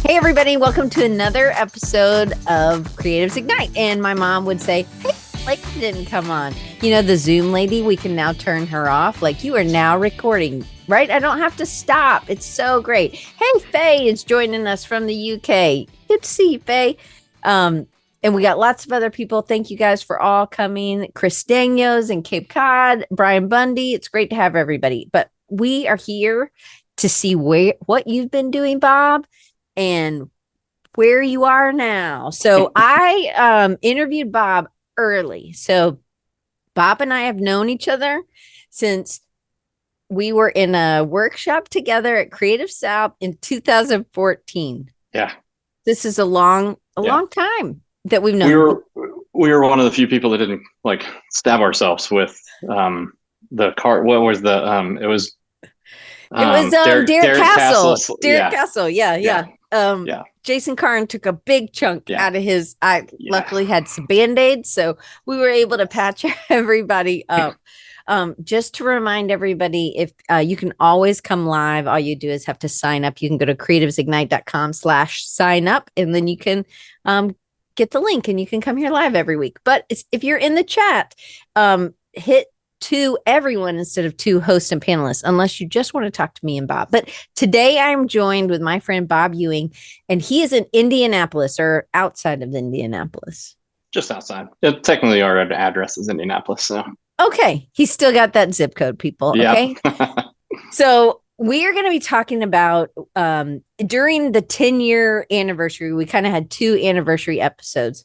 Hey, everybody, welcome to another episode of Creatives Ignite. And my mom would say, hey, like you didn't come on. You know, the Zoom lady, we can now turn her off. Like, you are now recording, right? I don't have to stop. It's so great. Hey, Faye is joining us from the UK. Good to see you, Faye. And we got lots of other people. Thank you guys for all coming. Chris Daniels in Cape Cod, Brian Bundy. It's great to have everybody. But we are here to see what you've been doing, Bob, and where you are now. So I interviewed Bob early. So Bob and I have known each other since we were in a workshop together at Creative South in 2014. Yeah. This is a long time that we've known. We were one of the few people that didn't like stab ourselves with the car. What was the it was Derek Castle. Derek Castle. Yeah. Jason Karn took a big chunk out of his. Luckily had some Band-Aids, so we were able to patch everybody up. Just to remind everybody, if you can always come live, all you do is have to sign up. You can go to creativesignite.com/sign up, and then you can get the link and you can come here live every week. But if you're in the chat, hit to everyone instead of to hosts and panelists, unless you just want to talk to me and Bob. But today I'm joined with my friend Bob Ewing, and he is in Indianapolis, or outside of Indianapolis. Just outside. Technically, our address is Indianapolis. So okay, he's still got that zip code, people. Okay, so we are going to be talking about during the 10-year anniversary. We kind of had 2 anniversary episodes.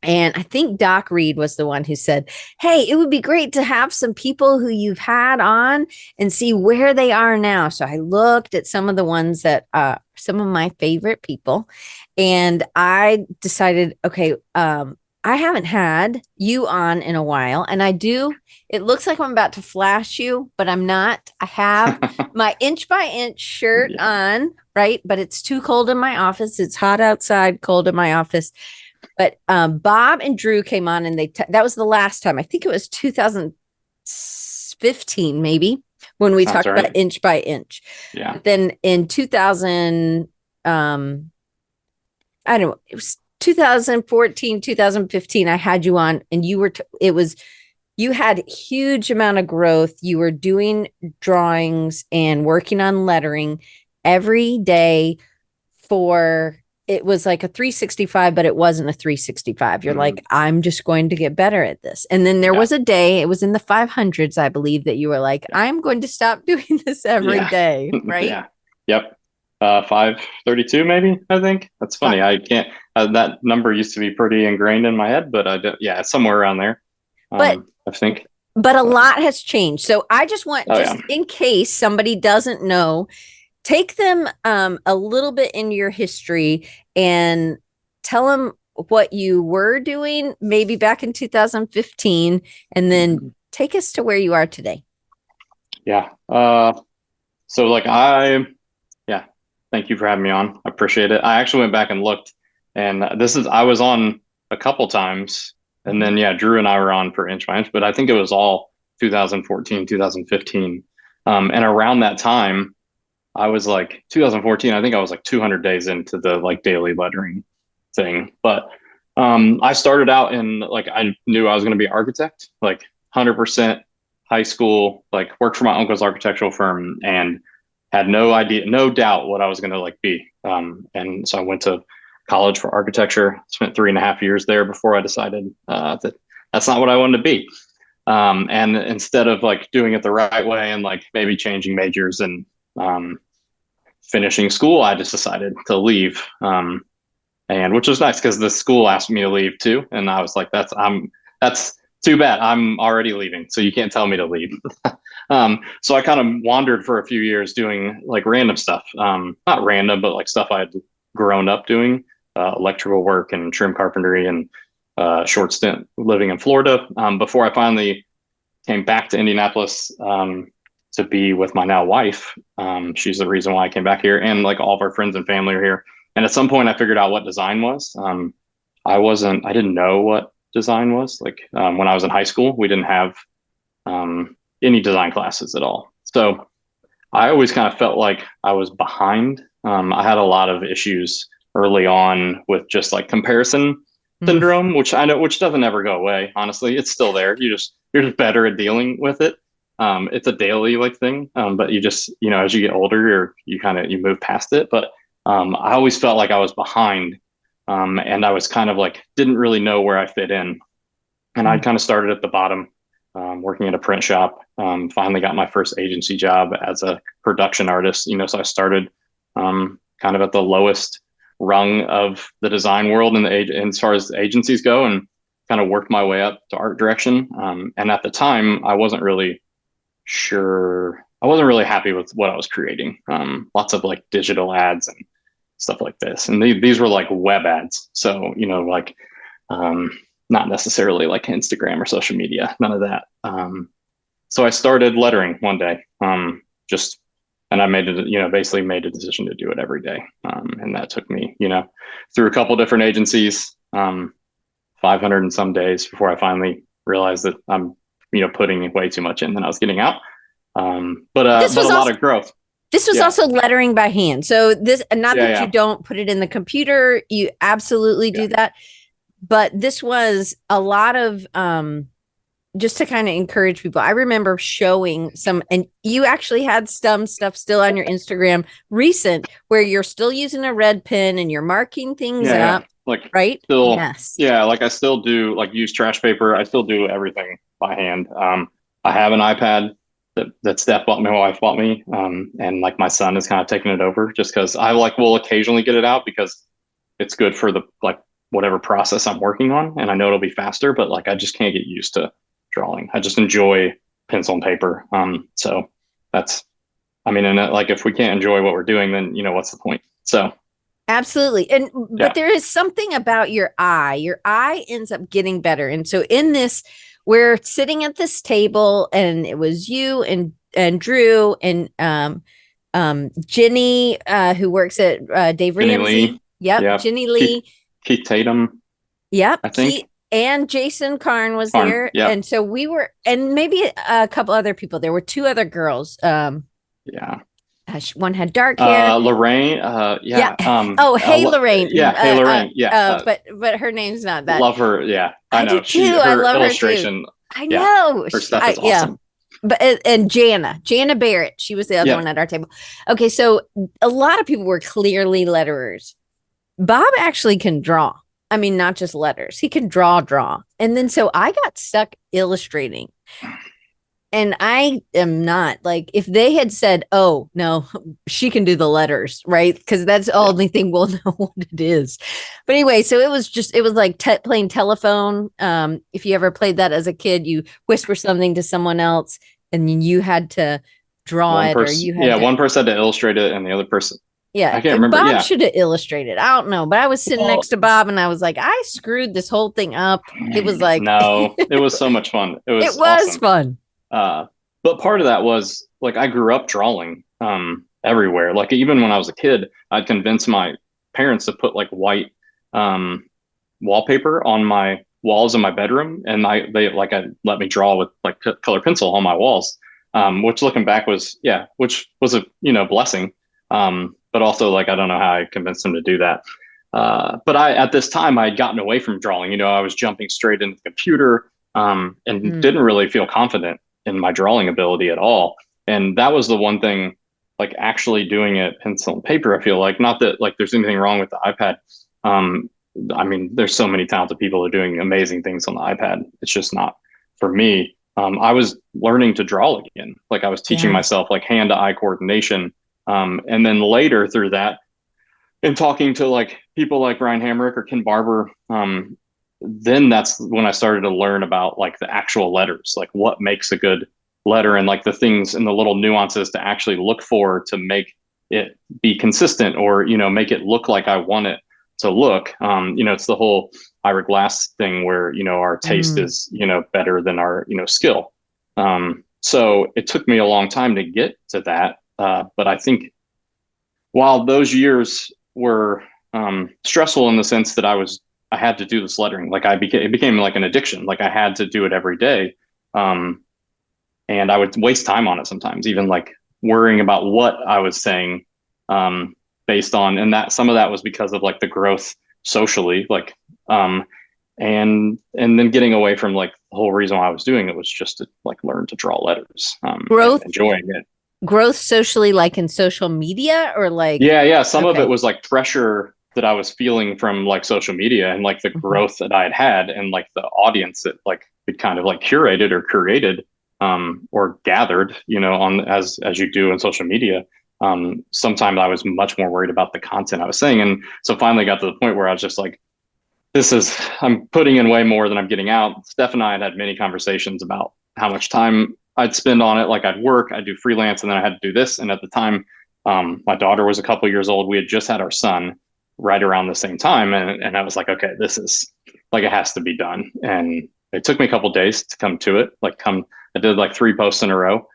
And I think Doc Reed was the one who said, hey, it would be great to have some people who you've had on and see where they are now. So I looked at some of the ones that some of my favorite people, and I decided, okay, I haven't had you on in a while, and I do. It looks like I'm about to flash you, but I'm not. I have my inch by inch shirt on, right? But it's too cold in my office. It's hot outside, cold in my office. But Bob and Drew came on, and that was the last time. I think it was 2015, maybe, when we talked about inch by inch. Yeah. But then in 2000, I don't know, it was 2014, 2015, I had you on, and you had huge amount of growth. You were doing drawings and working on lettering every day it was like a 365, but it wasn't a 365. You're like, I'm just going to get better at this. And then there was a day, it was in the 500s, I believe, that you were like, I'm going to stop doing this every day. Right. Yeah. Yep. 532, maybe, I think. That's funny. I can't, that number used to be pretty ingrained in my head, but it's somewhere around there. I think. But a lot has changed. So I just want, in case somebody doesn't know, take them a little bit into your history and tell them what you were doing maybe back in 2015, and then take us to where you are today. Yeah. So thank you for having me on. I appreciate it. I actually went back and looked, and I was on a couple times, and then Drew and I were on for inch by inch, but I think it was all 2014, 2015. And around that time, I was like 2014. I think I was like 200 days into the daily lettering thing. But I started out in I knew I was going to be an architect, 100% high school, worked for my uncle's architectural firm, and had no doubt what I was going to be. And so I went to college for architecture, spent 3.5 years there before I decided that that's not what I wanted to be. And instead of doing it the right way and maybe changing majors and finishing school, I just decided to leave, and which was nice because the school asked me to leave too, and I was like, that's too bad. I'm already leaving, so you can't tell me to leave. So I kind of wandered for a few years doing random stuff, not random, but stuff I had grown up doing, electrical work and trim carpentry, and short stint living in Florida, before I finally came back to Indianapolis to be with my now wife. She's the reason why I came back here, and all of our friends and family are here. And at some point I figured out what design was. I didn't know what design was. When I was in high school, we didn't have any design classes at all. So I always kind of felt like I was behind I had a lot of issues early on with just like comparison syndrome, which I know, which doesn't ever go away. Honestly, it's still there. You're just better at dealing with it. It's a daily like thing, but you just, as you get older, you move past it. But I always felt like I was behind, and I was kind of like didn't really know where I fit in, and I kind of started at the bottom, working at a print shop. Finally got my first agency job as a production artist. So I started kind of at the lowest rung of the design world and as far as agencies go, and kind of worked my way up to art direction. And at the time, I wasn't really sure. I wasn't really happy with what I was creating. Lots of like digital ads and stuff like this. And these were like web ads. So, like not necessarily like Instagram or social media, none of that. So I started lettering one day, and I made it, basically made a decision to do it every day. And that took me, through a couple different agencies, 500 and some days before I finally realized that I'm, putting way too much in than I was getting out. But a lot of growth. This was also lettering by hand. So this, not that you don't put it in the computer, you absolutely do that. But this was a lot of, just to kind of encourage people. I remember showing some, and you actually had some stuff still on your Instagram recent where you're still using a red pen and you're marking things up. Like, right? Still, like I still do like use trash paper. I still do everything by hand. I have an iPad that Steph bought me, my wife bought me. And like my son is kind of taking it over just because I will occasionally get it out because it's good for the like whatever process I'm working on. And I know it'll be faster, but like I just can't get used to drawing. I just enjoy pencil and paper. So that's, and like if we can't enjoy what we're doing, then what's the point? So absolutely. And but there is something about your eye ends up getting better. And so in this, we're sitting at this table and it was you and Drew and Jenny, who works at Dave Ramsey. Lee. Yep. Jenny Lee. Keith Tatum. Yep. I think. And Jason Karn was there. Yep. And so we were, and maybe a couple other people. There were two other girls. One had dark hair. Lorraine. Lorraine. Hey, Lorraine. But her name's not that. Love her. Yeah. I know. I love illustration. Her too. I know. Her stuff is awesome. But and Jana Barrett, she was the other one at our table. Okay, so a lot of people were clearly letterers. Bob actually can draw. Not just letters. He can draw. And then so I got stuck illustrating. And I am not like, if they had said, oh, no, she can do the letters, right? Because that's the only thing we'll know what it is. But anyway, so it was like playing telephone. If you ever played that as a kid, you whisper something to someone else and then you had to draw it. One person had to illustrate it and the other person. Yeah, I can't remember. Bob should have illustrated. I don't know, but I was sitting next to Bob, and I was like, I screwed this whole thing up. It was like, no, it was so much fun. It was awesome. Fun. But part of that was like I grew up drawing everywhere. Like even when I was a kid, I'd convince my parents to put like white wallpaper on my walls in my bedroom, and I'd let me draw with like color pencil on my walls. Which looking back was a blessing. But also like, I don't know how I convinced them to do that. But at this time I had gotten away from drawing, I was jumping straight into the computer, and didn't really feel confident in my drawing ability at all. And that was the one thing, like actually doing it pencil and paper, I feel like, not that like there's anything wrong with the iPad. There's so many talented people who are doing amazing things on the iPad. It's just not for me. I was learning to draw again. Like I was teaching myself like hand to eye coordination. And then later through that, and talking to like people like Ryan Hamrick or Ken Barber, then that's when I started to learn about like the actual letters, like what makes a good letter and like the things and the little nuances to actually look for to make it be consistent or, make it look like I want it to look. It's the whole Ira Glass thing where, our taste is, better than our, skill. So it took me a long time to get to that. But I think while those years were stressful in the sense that I had to do this lettering, like it became like an addiction. Like I had to do it every day. And I would waste time on it sometimes, even like worrying about what I was saying. based on, and that some of that was because of like the growth socially, like, and then getting away from like the whole reason why I was doing it was just to like learn to draw letters, Growth, enjoying it. growth socially, like in social media, or like, Yeah. Some of okay. it was like pressure that I was feeling from like social media and like the growth that I had and like the audience that like it kind of like curated or created, or gathered, on as you do in social media. Sometimes I was much more worried about the content I was saying. And so finally got to the point where I was just like, I'm putting in way more than I'm getting out. Steph and I had many conversations about how much time I'd spend on it. Like I'd work, I'd do freelance, and then I had to do this. And at the time, my daughter was a couple years old. We had just had our son right around the same time. And I was like, okay, this is like, it has to be done. And it took me a couple days to come to it. I did like 3 posts in a row,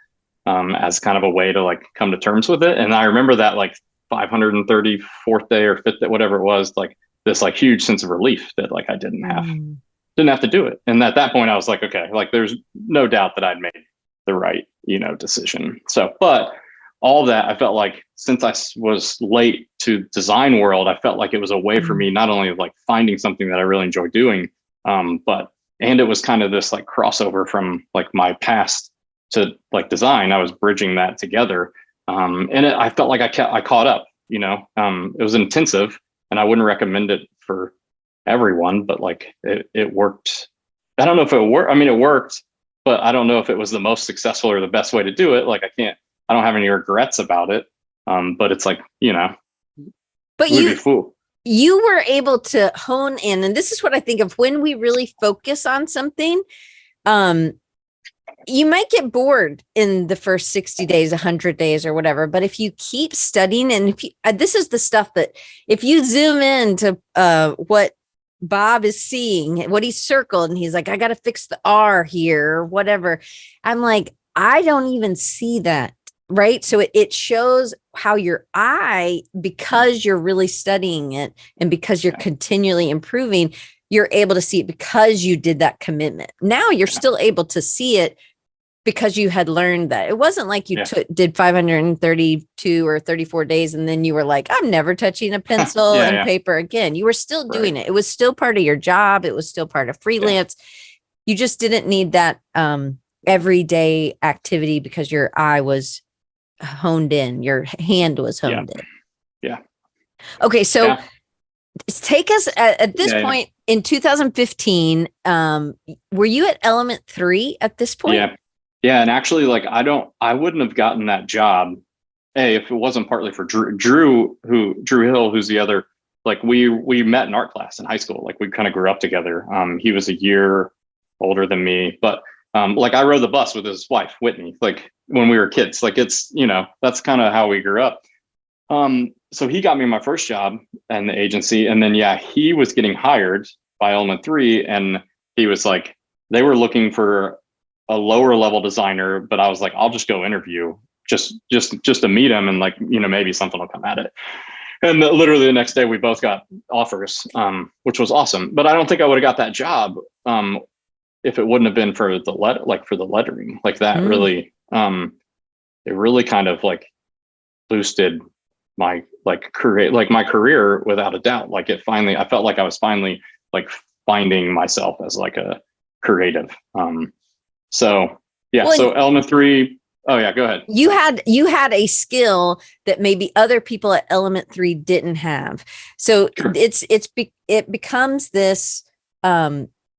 as kind of a way to like come to terms with it. And I remember that like 534th day or 5th day, whatever it was, like this like huge sense of relief that like I didn't have to do it. And at that point I was like, okay, like there's no doubt that I'd made the right, decision. So, but all that, I felt like since I was late to design world, I felt like it was a way for me, not only of like finding something that I really enjoy doing, and it was kind of this like crossover from like my past to like design. I was bridging that together. I felt like I caught up, it was intensive and I wouldn't recommend it for everyone, but like it worked. I don't know if it worked. I mean, it worked, but I don't know if it was the most successful or the best way to do it. Like I don't have any regrets about it. But it's like, but you were able to hone in, and this is what I think of when we really focus on something. You might get bored in the first 60 days, 100 days or whatever. But if you keep studying, and if you, this is the stuff that if you zoom into what Bob is seeing, what he circled, and he's like, I got to fix the R here or whatever. I'm like, I don't even see that. Right. So it shows how your eye, because you're really studying it and because you're continually improving, you're able to see it because you did that commitment. Now you're still able to see it because you had learned that. It wasn't like you did 532 or 34 days and then you were like, I'm never touching a pencil and paper again. You were still doing it. It was still part of your job. It was still part of freelance. You just didn't need that everyday activity because your eye was honed in, your hand was honed in. Yeah. Okay. So take us at this point in 2015. Were you at Element 3 at this point? Yeah. And actually, like, I wouldn't have gotten that job, if it wasn't partly for Drew Hill, who's the other, like we met in art class in high school. Like we kind of grew up together. He was a year older than me, but like I rode the bus with his wife, Whitney, like when we were kids. Like it's, that's kind of how we grew up. So he got me my first job in the agency. And then, he was getting hired by Element 3. And he was like, they were looking for a lower level designer, but I was like, I'll just go interview just to meet him. And like, maybe something will come at it. And literally the next day we both got offers, which was awesome. But I don't think I would have got that job if it wouldn't have been for the lettering. Like that really, it really kind of like boosted my my career without a doubt. Like I felt like I was finally like finding myself as like a creative. So Element 3. Oh yeah, go ahead. You had a skill that maybe other people at Element 3 didn't have. So it becomes this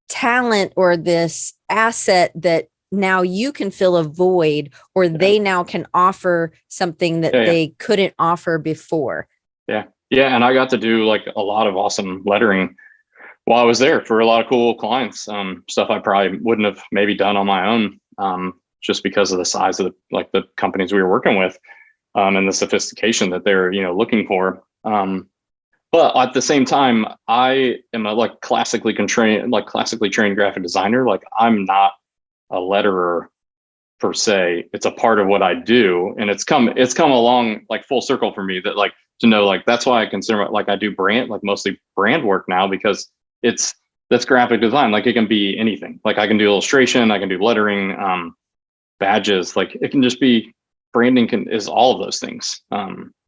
talent or this asset that now you can fill a void, or they now can offer something that they couldn't offer before. Yeah. And I got to do like a lot of awesome lettering while I was there for a lot of cool clients, stuff I probably wouldn't have maybe done on my own, just because of the size of the companies we were working with, and the sophistication that they're, looking for. But at the same time, I am a classically trained graphic designer. Like I'm not a letterer per se. It's a part of what I do. And it's come along like full circle for me that like to know, like, that's why I consider like I do mostly brand work now, because that's graphic design. Like it can be anything. Like I can do illustration, I can do lettering, badges, like it can just be branding is all of those things.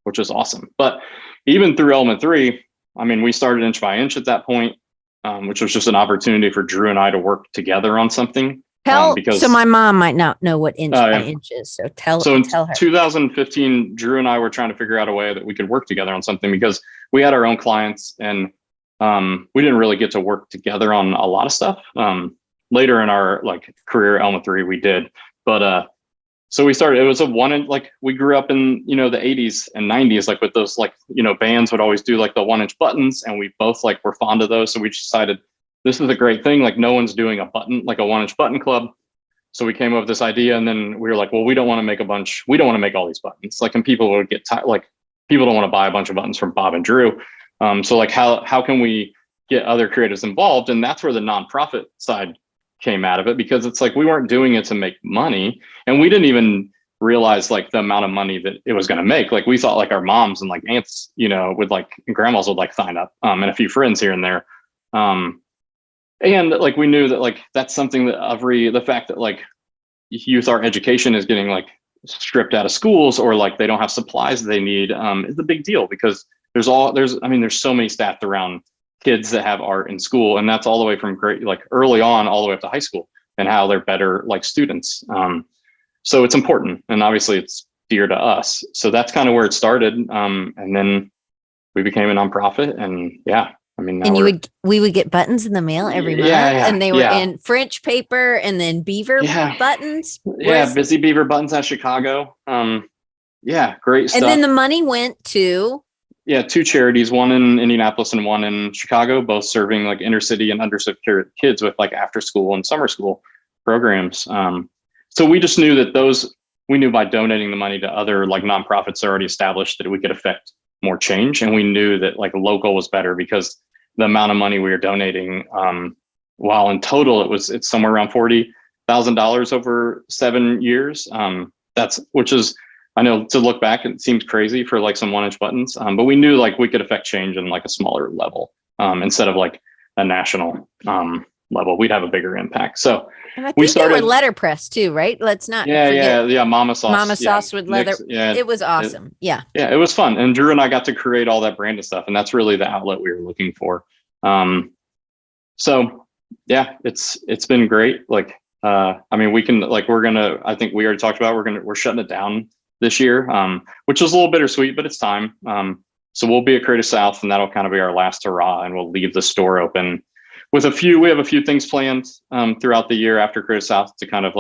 which is awesome. But even through element 3, I mean, we started inch by inch at that point, which was just an opportunity for Drew and I to work together on something. So my mom might not know what inch by inch is. So tell her. 2015, Drew and I were trying to figure out a way that we could work together on something, because we had our own clients, and we didn't really get to work together on a lot of stuff. Later in our career, element 3, we did. But so we started, it was a we grew up in, the 80s and 90s, with those, bands would always do the 1-inch buttons, and we both were fond of those. So we decided this is a great thing. No one's doing a button, a 1-inch button club. So we came up with this idea, and then we were like, well, we don't want to make we don't want to make all these buttons. And people would get tired, people don't want to buy a bunch of buttons from Bob and Drew. So how can we get other creatives involved? And that's where the nonprofit side came out of it, because it's we weren't doing it to make money, and we didn't even realize the amount of money that it was going to make. We thought our moms and aunts, would and grandmas would sign up, and a few friends here and there. And we knew that that's something that the fact that youth art education is getting stripped out of schools, or they don't have supplies they need, is a big deal, because there's so many stats around kids that have art in school, and that's all the way from early on all the way up to high school, and how they're better students. So it's important, and obviously it's dear to us. So that's kind of where it started. And then we became a nonprofit, and and we would get buttons in the mail every month, and they were in French paper, and then beaver buttons. Busy Beaver buttons out of Chicago. Great stuff. And then the money went to 2 charities, one in Indianapolis and one in Chicago, both serving inner city and underserved kids with after school and summer school programs. So we just knew that we knew by donating the money to other nonprofits already established that we could affect more change. And we knew that local was better, because the amount of money we were donating, while in total it's somewhere around $40,000 over 7 years. Which is, I know, to look back, it seems crazy for some 1-inch buttons, but we knew we could affect change in a smaller level, instead of a national level. We'd have a bigger impact. So and I think they were letterpress too, right? Let's not forget. Mama sauce with leather. It was awesome. It was fun, and Drew and I got to create all that brand and stuff, and that's really the outlet we were looking for. So it's been great. we can I think we already talked about, we're shutting it down this year, which is a little bittersweet, but it's time. So we'll be at Creative South, and that'll kind of be our last hurrah, and we'll leave the store open with we have a few things planned throughout the year after Creative South to kind of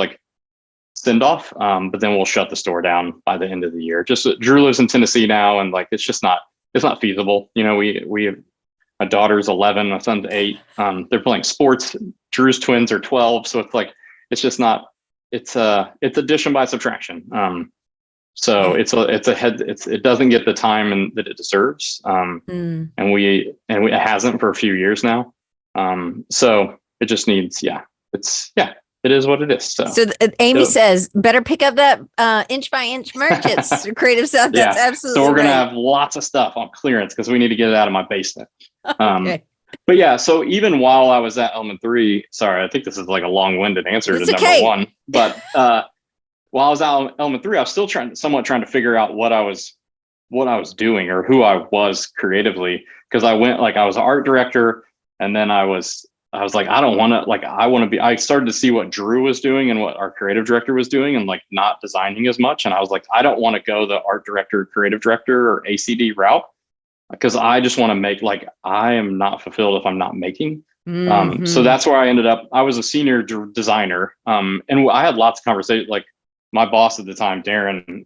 send off, but then we'll shut the store down by the end of the year. Just Drew lives in Tennessee now, and it's not feasible. We have, my daughter's 11, my son's 8. They're playing sports. Drew's twins are 12, so it's just not. It's addition by subtraction. So it doesn't get the time that it deserves. And it hasn't for a few years now. So it just needs, it is what it is. So Amy says, better pick up that inch by inch merch. It's Creative South. That's absolutely So we're going to have lots of stuff on clearance, because we need to get it out of my basement. Okay. But so even while I was at element 3, sorry, I think this is a long-winded answer to number 1, but while I was at element 3, I was still somewhat trying to figure out what I was doing, or who I was creatively, because I went I was an art director, and then I was I don't want to I started to see what Drew was doing and what our creative director was doing, and not designing as much. And I was I don't want to go the art director, creative director, or ACD route, because I just want to make, I am not fulfilled if I'm not making. So that's where I ended up. I was a senior designer. And I had lots of conversations, my boss at the time, Darren,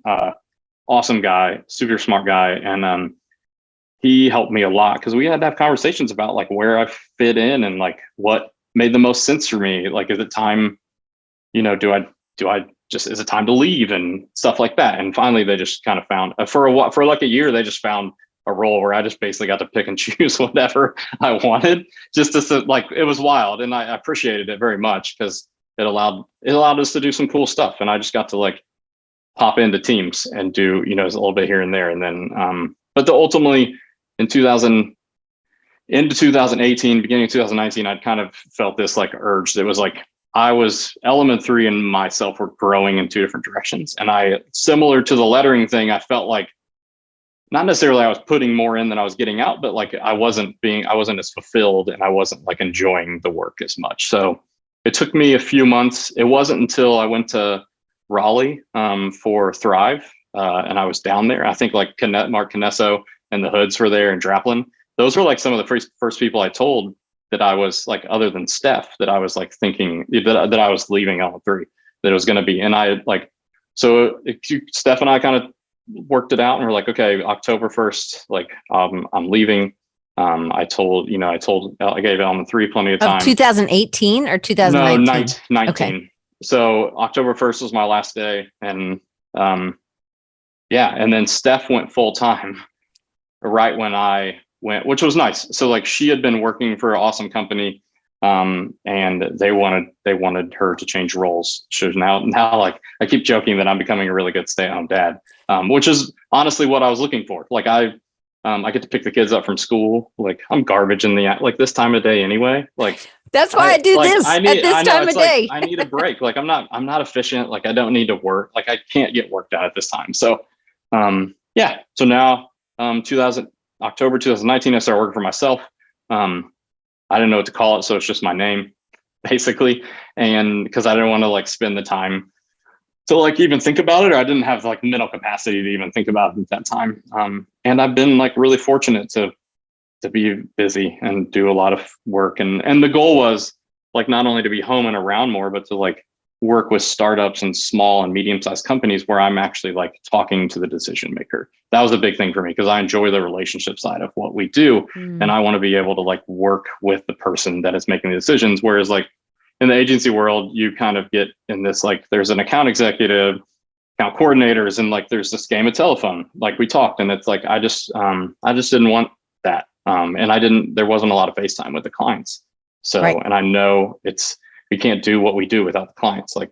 awesome guy, super smart guy. And, he helped me a lot, because we had to have conversations about where I fit in, and what made the most sense for me. Is it time, do I just, is it time to leave, and stuff like that. And finally they just kind of found for a year, they just found a role where I just basically got to pick and choose whatever I wanted, just to it was wild. And I appreciated it very much, because it allowed us to do some cool stuff. And I just got to pop into teams and do, a little bit here and there. And then, but ultimately, into 2018, beginning of 2019, I'd kind of felt this urge that was I was element 3 and myself were growing in 2 different directions. And similar to the lettering thing, I felt not necessarily I was putting more in than I was getting out, but like I wasn't as fulfilled, and I wasn't like enjoying the work as much. So it took me a few months. It wasn't until I went to Raleigh for Thrive, and I was down there. I think like Mark Canesso and the Hoods were there, and Draplin. Those were like some of the first people I told that I was like, other than Steph, that I was like thinking that I was leaving Element 3, that it was going to be. And I like, so Steph and I kind of worked it out, and we're like, okay, October 1st, like I'm leaving. I gave Element 3 plenty of time. Of 2018 or 2019? No, 19. Okay. So October 1st was my last day. And and then Steph went full time right when I went, which was nice. So like she had been working for an awesome company, and they wanted her to change roles. So now like I keep joking that I'm becoming a really good stay-at-home dad, which is honestly what I was looking for. Like I get to pick the kids up from school. Like I'm garbage in like this time of day anyway. Like that's why I do this at this time of day. I need a break. Like I'm not efficient. Like I don't need to work. Like I can't get worked out at this time. So so now October 2019, I started working for myself. I didn't know what to call it, so it's just my name, basically. And because I didn't want to like spend the time to like even think about it, or I didn't have like mental capacity to even think about it at that time. And I've been like really fortunate to be busy and do a lot of work. And the goal was like not only to be home and around more, but to like work with startups and small and medium-sized companies where I'm actually like talking to the decision maker. That was a big thing for me, because I enjoy the relationship side of what we do. And I want to be able to like work with the person that is making the decisions. Whereas like in the agency world, you kind of get in this, like there's an account executive, account coordinators, and like there's this game of telephone, like we talked. And it's like, I just didn't want that. And there wasn't a lot of FaceTime with the clients. So, right. And I know we can't do what we do without the clients. Like,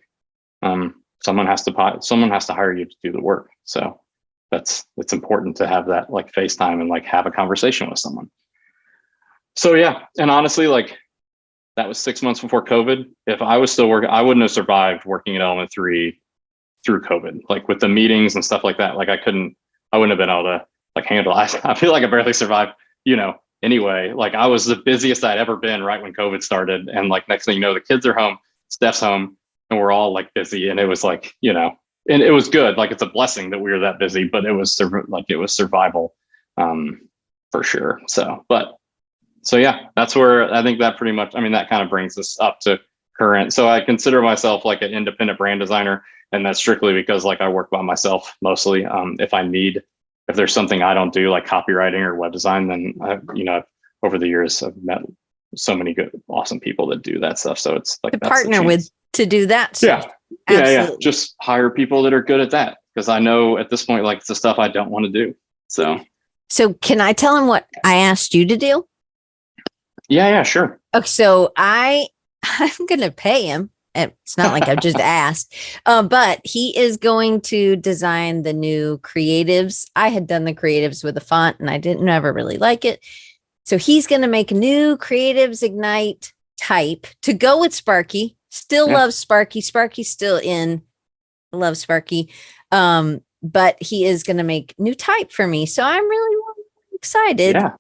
someone has to hire you to do the work. So it's important to have that like FaceTime and like have a conversation with someone. So yeah. And honestly, like that was 6 months before COVID. If I was still working, I wouldn't have survived working at Element 3 through COVID, like with the meetings and stuff like that. Like I wouldn't have been able to like handle it. I feel like I barely survived, anyway. Like I was the busiest I'd ever been right when COVID started. And like next thing you know, the kids are home, Steph's home, and we're all like busy. And it was like, and it was good. Like it's a blessing that we were that busy, but it was survival for sure. So yeah, that's where I think that pretty much, that kind of brings us up to current. So I consider myself like an independent brand designer, and that's strictly because like I work by myself mostly. If there's something I don't do, like copywriting or web design, then over the years I've met so many good, awesome people that do that stuff. So it's like to partner with to do that stuff. Yeah. Just hire people that are good at that, because I know at this point, like it's the stuff I don't want to do. So can I tell him what I asked you to do? Yeah, sure. Okay, so I'm going to pay him. It's not like I've just asked, but he is going to design the new creatives. I had done the creatives with a font and I didn't ever really like it. So he's going to make a new Creatives Ignite type to go with Sparky. Still love Sparky. Sparky's still in. I love Sparky. But he is going to make new type for me. So I'm really, really excited. Yeah.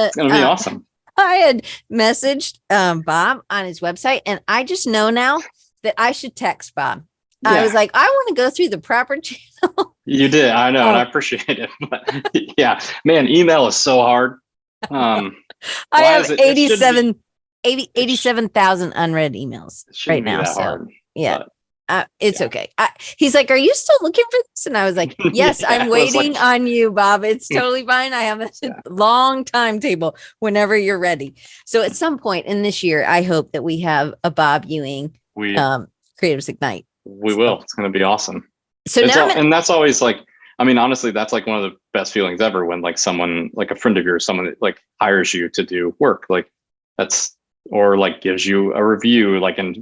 It's going to be awesome. I had messaged Bob on his website, and I just know now that I should text Bob. Yeah. I was like, I want to go through the proper channel. You did. I know. And I appreciate it. But yeah, man, email is so hard. I have 87,000 unread emails right now. So hard, yeah. It's okay. He's like, are you still looking for this? And I was like, yes, I'm waiting on you, Bob. It's totally fine. I have a long timetable whenever you're ready. So at some point in this year, I hope that we have a Bob Ewing Creatives Ignite. We will. It's going to be awesome. So and that's always like, honestly, that's like one of the best feelings ever when like someone, like a friend of yours, someone that like hires you to do work. Like or like gives you a review, like, and,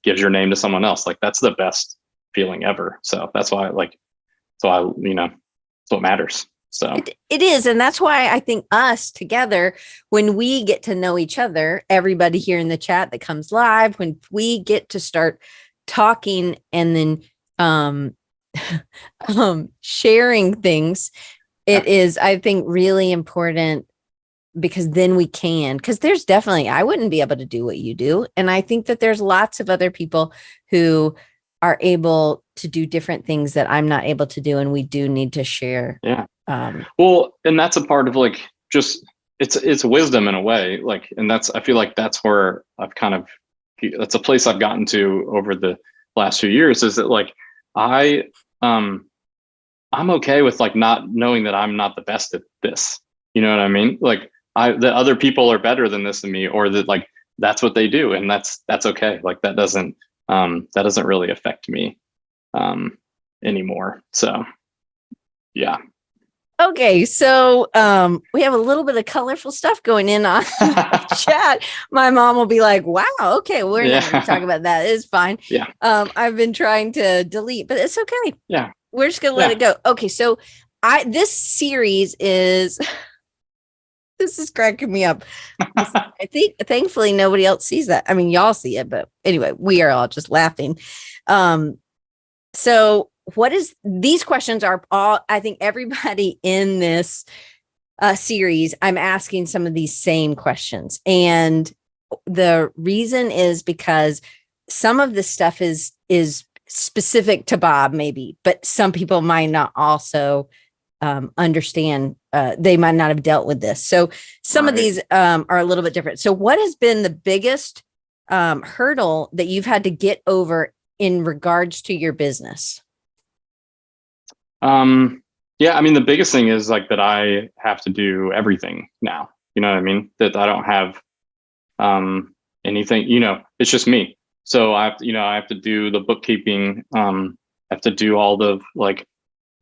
gives your name to someone else. Like that's the best feeling ever. So that's why it's what matters. So it is. And that's why I think us together, when we get to know each other, everybody here in the chat that comes live, when we get to start talking and then sharing things, It is, I think, really important, because then we can, because there's definitely, I wouldn't be able to do what you do. And I think that there's lots of other people who are able to do different things that I'm not able to do. And we do need to share. Yeah. Well, and that's a part of like, just, it's wisdom in a way. Like, and I feel like that's where that's a place I've gotten to over the last few years, is that like, I'm okay with like not knowing that I'm not the best at this. You know what I mean? Like, the other people are better than this than me, or that like that's what they do, and that's okay. Like that doesn't really affect me anymore. So yeah. Okay, so we have a little bit of colorful stuff going in on the chat. My mom will be like, "Wow, okay, we're not going to talk about that. It's fine." Yeah. I've been trying to delete, but it's okay. Yeah. We're just going to let it go. Okay, so this series is this is cracking me up. I think thankfully nobody else sees that. I mean, y'all see it, but anyway, we are all just laughing. So these questions are all, I think everybody in this series, I'm asking some of these same questions. And the reason is because some of this stuff is specific to Bob, maybe, but some people might not also understand. They might not have dealt with this. So some of these are a little bit different. So what has been the biggest hurdle that you've had to get over in regards to your business? Yeah, I mean, the biggest thing is like that I have to do everything now. You know what I mean? That I don't have anything, it's just me. So I have to do the bookkeeping. I have to do all the like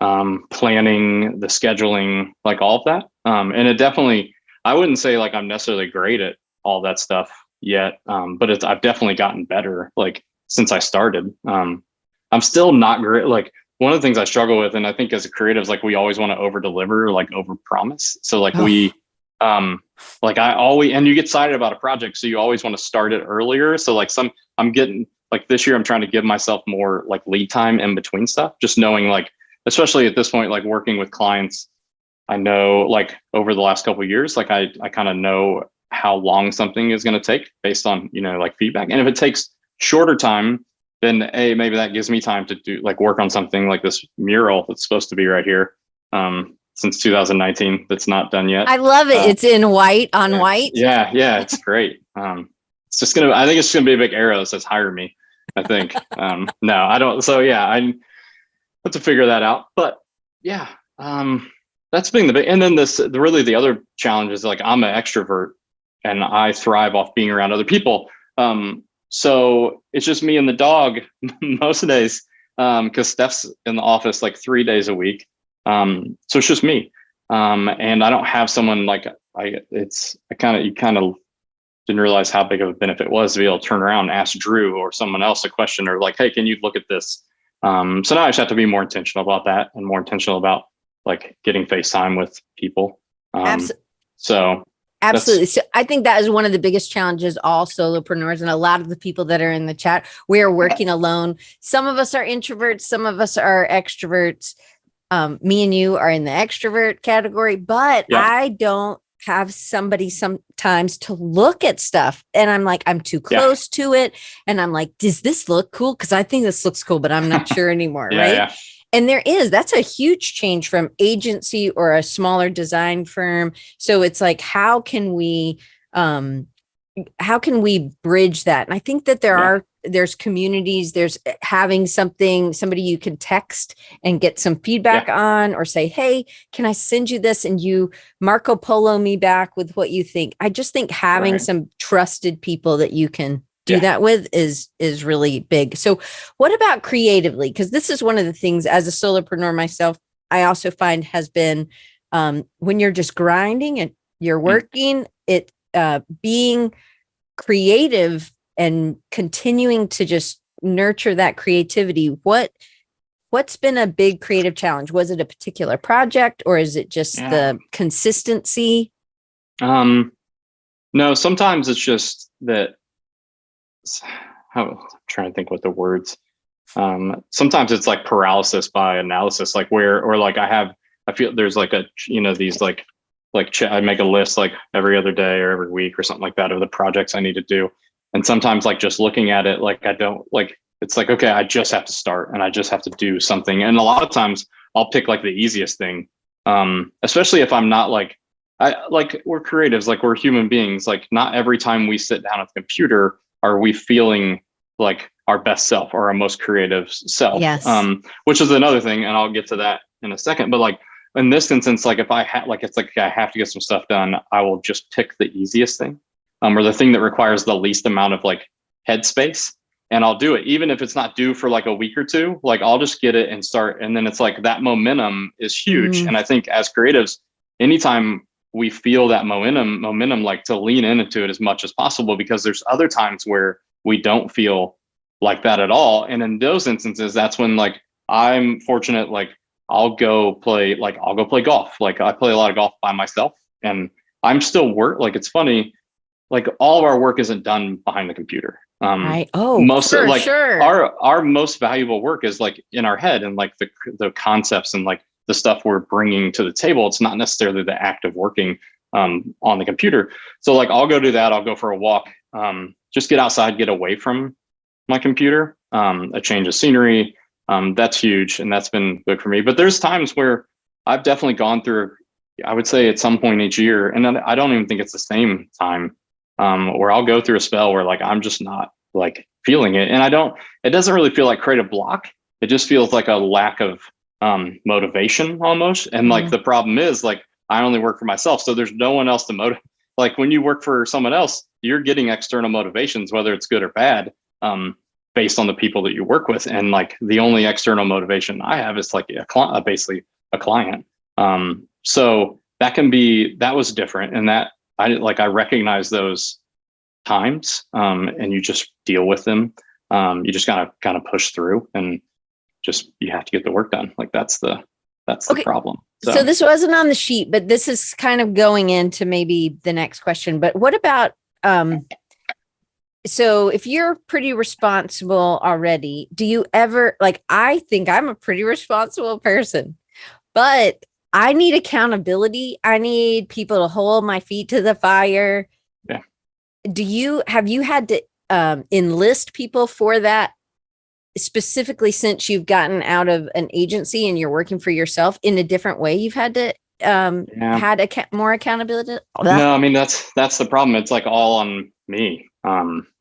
planning, the scheduling, like all of that. And it definitely, I wouldn't say like I'm necessarily great at all that stuff yet. But I've definitely gotten better like since I started. I'm still not great. Like one of the things I struggle with, and I think as a creative, is like we always want to over deliver, like over promise. So like like I always, and you get excited about a project, so you always want to start it earlier. So like I'm getting like this year, I'm trying to give myself more like lead time in between stuff, just knowing like, especially at this point, like working with clients, I know like over the last couple of years, like I kind of know how long something is going to take based on, like feedback. And if it takes shorter time, then maybe that gives me time to do like work on something like this mural that's supposed to be right here since 2019 that's not done yet. I love it. It's in white on white. Yeah, it's great. It's just I think it's gonna be a big arrow that says hire me, I think. No, I don't. So yeah, I have to figure that out. But yeah, that's been the big, and then really the other challenge is like I'm an extrovert and I thrive off being around other people. So it's just me and the dog most days, because Steph's in the office like 3 days a week. So it's just me. And I don't have someone like you kind of didn't realize how big of a benefit it was to be able to turn around and ask Drew or someone else a question, or like, hey, can you look at this? So now I just have to be more intentional about that, and more intentional about like getting FaceTime with people. So absolutely. So I think that is one of the biggest challenges all solopreneurs, and a lot of the people that are in the chat, we are working alone. Some of us are introverts, some of us are extroverts. Me and you are in the extrovert category, but I don't have somebody sometimes to look at stuff, and I'm like, I'm too close to it, and I'm like, does this look cool? Because I think this looks cool, but I'm not sure anymore. Right. And that's a huge change from agency or a smaller design firm. So it's like, how can we bridge that? And I think that there's communities, there's having somebody you can text and get some feedback on, or say, hey, can I send you this? And you Marco Polo me back with what you think. I just think having some trusted people that you can do that with is really big. So what about creatively? Because this is one of the things as a solopreneur myself, I also find has been when you're just grinding and you're working, being creative and continuing to just nurture that creativity. What's been a big creative challenge? Was it a particular project, or is it just the consistency? No, sometimes it's just that, I'm trying to think what the words. Sometimes it's like paralysis by analysis, like I have I feel there's like these I make a list like every other day or every week or something like that of the projects I need to do. And sometimes like just looking at it, like I don't like, it's like, okay, I just have to start and I just have to do something. And a lot of times I'll pick like the easiest thing. Especially if I'm not like, we're creatives, like we're human beings. Like not every time we sit down at the computer are we feeling like our best self or our most creative self. Yes. Which is another thing. And I'll get to that in a second, but like, in this instance, like if I have, like, it's like I have to get some stuff done, I will just pick the easiest thing, or the thing that requires the least amount of like headspace, and I'll do it, even if it's not due for like a week or two. Like I'll just get it and start, and then it's like that momentum is huge. And I think as creatives, anytime we feel that momentum, like to lean into it as much as possible, because there's other times where we don't feel like that at all, and in those instances, that's when like I'm fortunate, like I'll go play golf. Like I play a lot of golf by myself, and I'm still like, it's funny, like all of our work isn't done behind the computer. Right. Oh, most for like sure. our most valuable work is like in our head, and like the concepts and like the stuff we're bringing to the table. It's not necessarily the act of working on the computer. So like I'll go do that. I'll go for a walk, just get outside, get away from my computer, a change of scenery. That's huge, and that's been good for me. But there's times where I've definitely gone through, I would say at some point each year, and I don't even think it's the same time, where I'll go through a spell where like I'm just not like feeling it, and it doesn't really feel like creative block. It just feels like a lack of motivation almost. And like the problem is like I only work for myself, so there's no one else to motivate. Like when you work for someone else, you're getting external motivations, whether it's good or bad. Based on the people that you work with. And like the only external motivation I have is like basically a client. So that was different. And that I recognize those times, and you just deal with them. You just gotta kind of push through, and just, you have to get the work done. Like that's the problem. So this wasn't on the sheet, but this is kind of going into maybe the next question, but what about, so if you're pretty responsible already, do you ever, like, I think I'm a pretty responsible person, but I need accountability. I need people to hold my feet to the fire. Yeah. Have you had to enlist people for that, specifically since you've gotten out of an agency and you're working for yourself in a different way? You've had to more accountability? No, I mean, that's the problem. It's like all on me.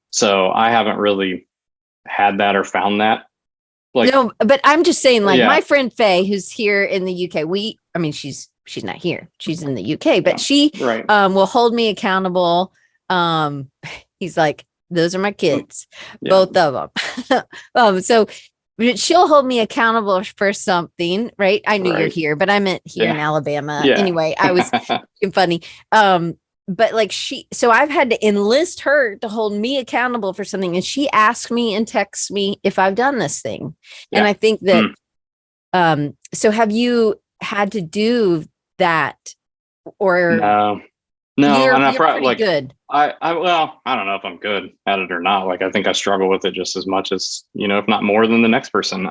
So I haven't really had that or found that. Like, no, but I'm just saying, like, my friend Faye, who's here in the UK, she's not here. She's in the UK, but she will hold me accountable. He's like, those are my kids, both of them. So she'll hold me accountable for something, right? I knew you're here, but I meant here in Alabama. Yeah. Anyway, I was funny. But like so I've had to enlist her to hold me accountable for something. And she asks me and texts me if I've done this thing. Yeah. And I think that, so have you had to do that, or? No, you're pretty like good. I don't know if I'm good at it or not. Like, I think I struggle with it just as much as, if not more than the next person.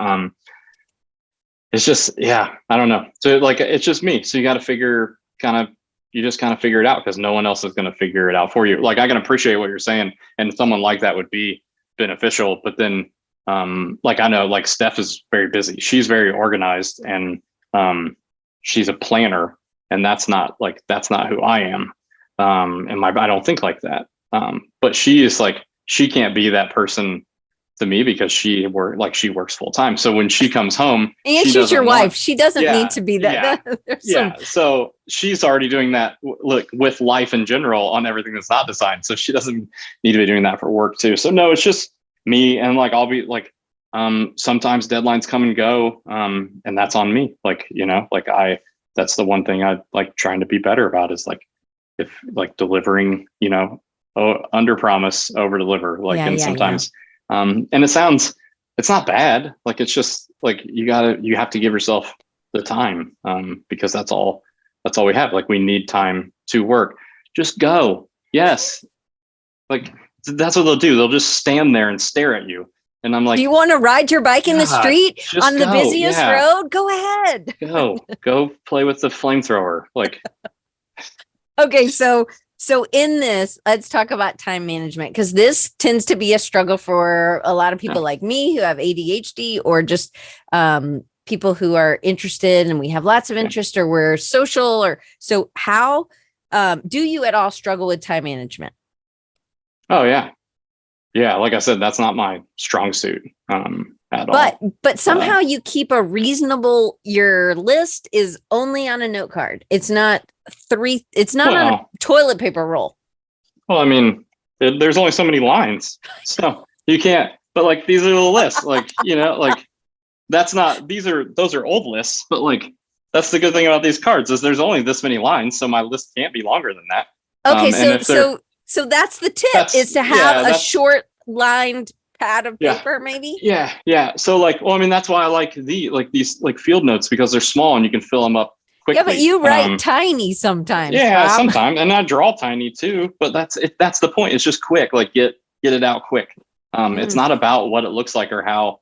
It's just, I don't know. So like, it's just me. So you got to you just kind of figure it out, because no one else is going to figure it out for you. Like, I can appreciate what you're saying, and someone like that would be beneficial. But then, like, I know, like, Steph is very busy. She's very organized, and she's a planner, and that's not who I am. And I don't think like that. But she is like, she can't be that person to me, because she works full time. So when she comes home, and she's your wife, she doesn't need to be that. So she's already doing that with life in general on everything that's not designed. So she doesn't need to be doing that for work too. So no, it's just me. And like, I'll be like, sometimes deadlines come and go. And that's on me. Like, that's the one thing I like trying to be better about, is like, if like delivering, under promise, over deliver, like, and sometimes, and it's not bad. Like, it's just like, you have to give yourself the time, because that's all we have. Like, we need time to work. Just go. Yes. Like, that's what they'll do. They'll just stand there and stare at you. And I'm like, do you want to ride your bike in the street on the busiest road? Go ahead. Go play with the flamethrower. Like, okay. So in this, let's talk about time management, because this tends to be a struggle for a lot of people like me who have ADHD, or just people who are interested and we have lots of interest, or we're social, or so how do you at all struggle with time management? Oh yeah. Yeah. Like I said, that's not my strong suit at all. But somehow you keep a reasonable, your list is only on a note card. It's not on a toilet paper roll. Well, I mean, there's only so many lines, so you can't, but like, these are the lists, like, like those are old lists, but like, that's the good thing about these cards is there's only this many lines. So my list can't be longer than that. Okay. So that's the tip, is to have a short lined pad of paper, maybe. Yeah. So like, well, I mean, that's why I like these like field notes, because they're small and you can fill them up quickly. Yeah, but you write tiny sometimes. Yeah, Rob. Sometimes, and I draw tiny too. But that's the point. It's just quick. Like get it out quick. It's not about what it looks like or how.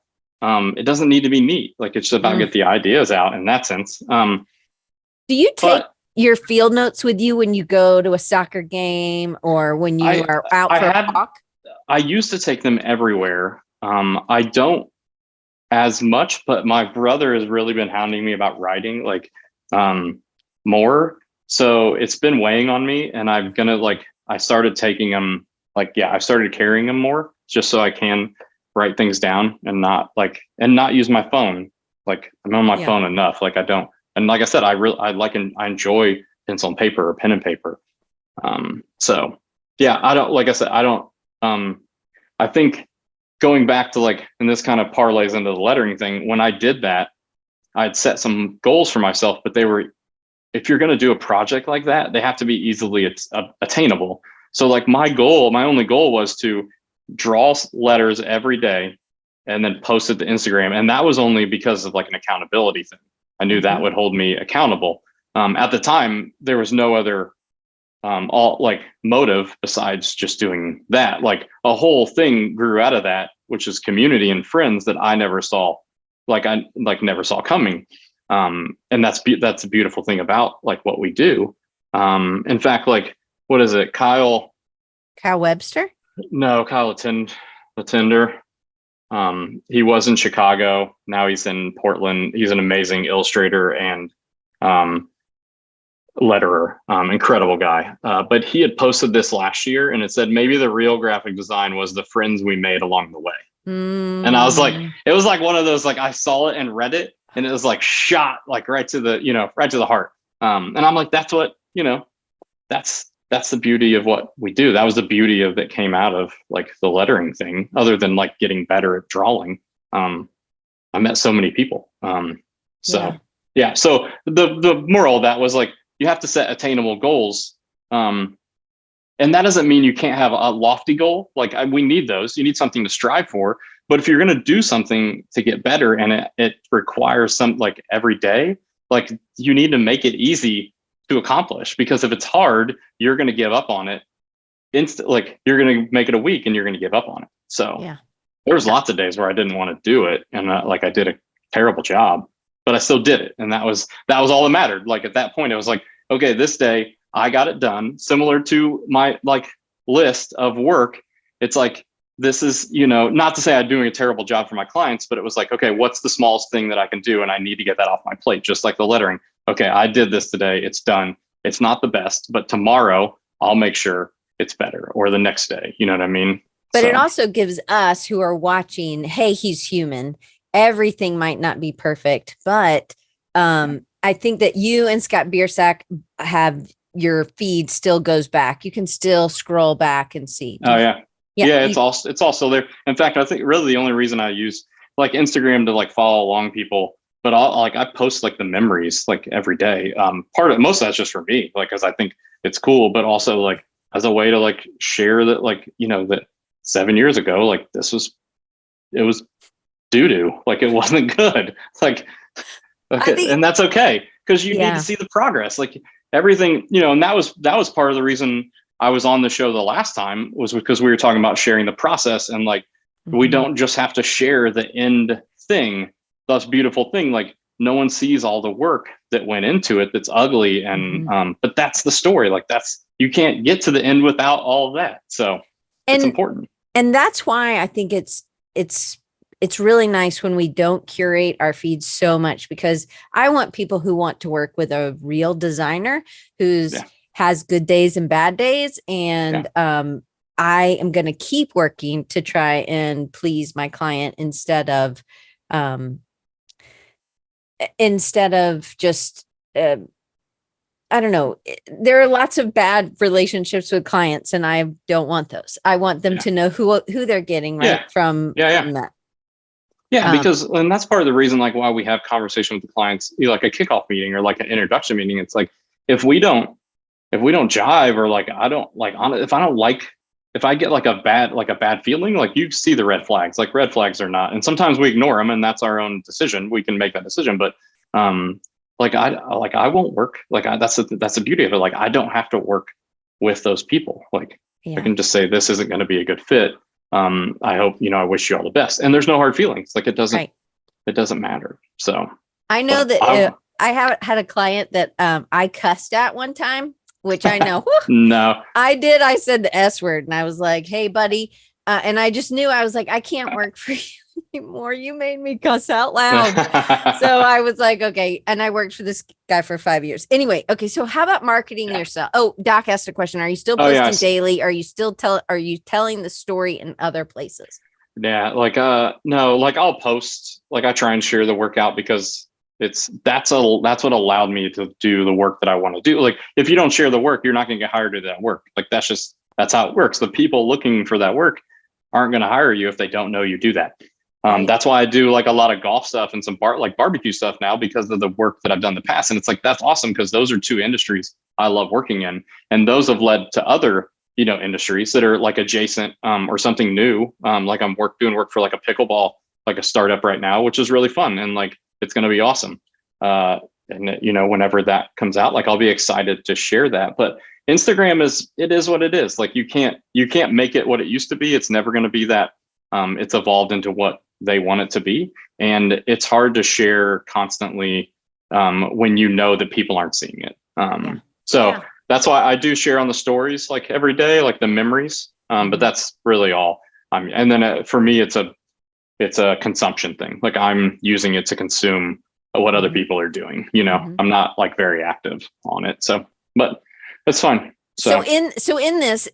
It doesn't need to be neat. Like, it's just about get the ideas out in that sense. Do you take your field notes with you when you go to a soccer game or when you are out for a walk? I used to take them everywhere. I don't as much, but my brother has really been hounding me about writing like more. So it's been weighing on me, and I'm gonna I started taking them I started carrying them more just so I can write things down and not use my phone. Like, I'm on my phone enough. Like, I don't, and like I said, I enjoy pencil and paper or pen and paper. So yeah, I think going back to and this kind of parlays into the lettering thing, when I did that, I'd set some goals for myself, but if you're going to do a project like that, they have to be easily attainable. So my only goal was to draw letters every day and then post it to Instagram. And that was only because of an accountability thing. I knew that would hold me accountable. At the time, there was no other motive besides just doing that. A whole thing grew out of that, which is community and friends that I never saw, never saw coming. And that's a beautiful thing about what we do. In fact, what is it? Kyle Webster? No, Kyle Latender. He was in Chicago. Now he's in Portland. He's an amazing illustrator and letterer. Incredible guy. But he had posted this last year, and it said maybe the real graphic design was the friends we made along the way. And I was it was one of those I saw it and read it, and it was shot right to the heart. And I'm that's what that's the beauty of what we do. That was the beauty of that came out of the lettering thing, other than getting better at drawing. I met so many people. So the moral of that was you have to set attainable goals. And that doesn't mean you can't have a lofty goal. We need those. You need something to strive for. But if you're going to do something to get better and it requires some every day, you need to make it easy to accomplish, because if it's hard, you're going to give up on it you're going to make it a week and you're going to give up on it. So there was lots of days where I didn't want to do it, and I did a terrible job, but I still did it, and that was all that mattered. At that point, it was okay, this day I got it done. Similar to my list of work, it's this is not to say I'm doing a terrible job for my clients, but it was okay, what's the smallest thing that I can do, and I need to get that off my plate. Just like the lettering. Okay, I did this today. It's done. It's not the best, but tomorrow I'll make sure it's better, or the next day. You know what I mean? But it also gives us who are watching, hey, he's human. Everything might not be perfect, but I think that you and Scott Biersack have your feed still goes back. You can still scroll back and see. Oh yeah. Yeah, it's also there. In fact, I think really the only reason I use Instagram to follow along people, but I post the memories every day. Most of that's just for me, because I think it's cool, but also as a way to share that that 7 years ago it was doo-doo, it wasn't good. And that's okay, because you need to see the progress, everything, and that was part of the reason I was on the show the last time, was because we were talking about sharing the process and We don't just have to share the end thing, this beautiful thing. Like no one sees all the work that went into it. That's ugly. And, but that's the story. Like you can't get to the end without all of that. So it's important. And that's why I think it's really nice when we don't curate our feeds so much, because I want people who want to work with a real designer who's has good days and bad days. And I am going to keep working to try and please my client instead of just, I don't know. There are lots of bad relationships with clients and I don't want those. I want them to know who they're getting from that. Yeah, because, and that's part of the reason, like why we have conversation with the clients, like a kickoff meeting or like an introduction meeting. It's like, if we don't jive, or like, if I get like a bad feeling, like you see the red flags, like red flags are not, and sometimes we ignore them and that's our own decision. We can make that decision, but, I won't work. That's the beauty of it. Like, I don't have to work with those people. Like I can just say, this isn't going to be a good fit. I hope, I wish you all the best. And there's no hard feelings. Like it doesn't matter. So I know that I haven't had a client that I cussed at one time, which I know. No, I did. I said the S word and I was like, hey, buddy. And I just knew, I was like, I can't work for you anymore. You made me cuss out loud. So I was like, okay. And I worked for this guy for 5 years. Anyway. Okay. So how about marketing yourself? Oh, Doc asked a question. Are you still posting daily? Are you still are you telling the story in other places? Yeah. No, like I'll post, like I try and share the workout because that's what allowed me to do the work that I want to do. Like if you don't share the work, you're not going to get hired to do that work. Like that's how it works. The people looking for that work aren't going to hire you if they don't know you do that. That's why I do like a lot of golf stuff and some barbecue stuff now, because of the work that I've done in the past. And it's like, that's awesome, because those are two industries I love working in. And those have led to other, industries that are like adjacent or something new. Like I'm doing work for like a pickleball, like a startup right now, which is really fun. And like, it's going to be awesome. And whenever that comes out, like I'll be excited to share that. But Instagram is what it is. Like you can't make it what it used to be. It's never going to be that. It's evolved into what they want it to be. And it's hard to share constantly when that people aren't seeing it. That's why I do share on the stories like every day, like the memories. But that's really all. And then for me, it's a consumption thing. Like I'm using it to consume what other people are doing. I'm not like very active on it. So, but it's fine. So in this,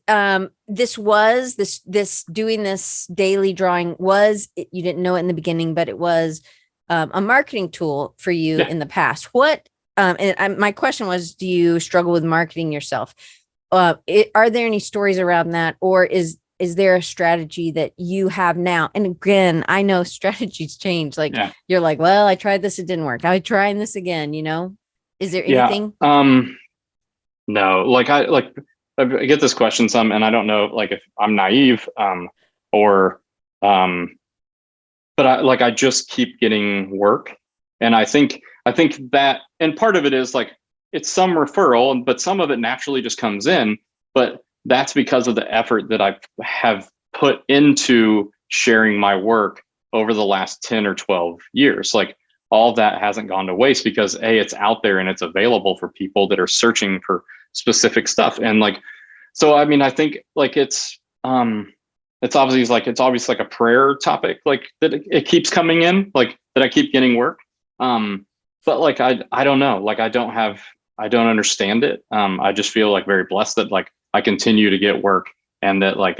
this doing this daily drawing you didn't know it in the beginning, but it was a marketing tool for you in the past. What, my question was, do you struggle with marketing yourself? Are there any stories around that, or is there a strategy that you have now? And again, I know strategies change. Like you're like, well, I tried this, it didn't work. I'm trying this again. Is there anything? No, like I get this question some, and I don't know, like if I'm naive, but I just keep getting work. And I think that, and part of it is like, it's some referral, but some of it naturally just comes in, but that's because of the effort that I have put into sharing my work over the last 10 or 12 years. Like all that hasn't gone to waste, because it's out there and it's available for people that are searching for specific stuff. And like, so, I mean, I think like it's obviously like a prayer topic, like that it keeps coming in, like that I keep getting work. But like, I don't know, like I don't understand it. I just feel like very blessed that like I continue to get work, and that like,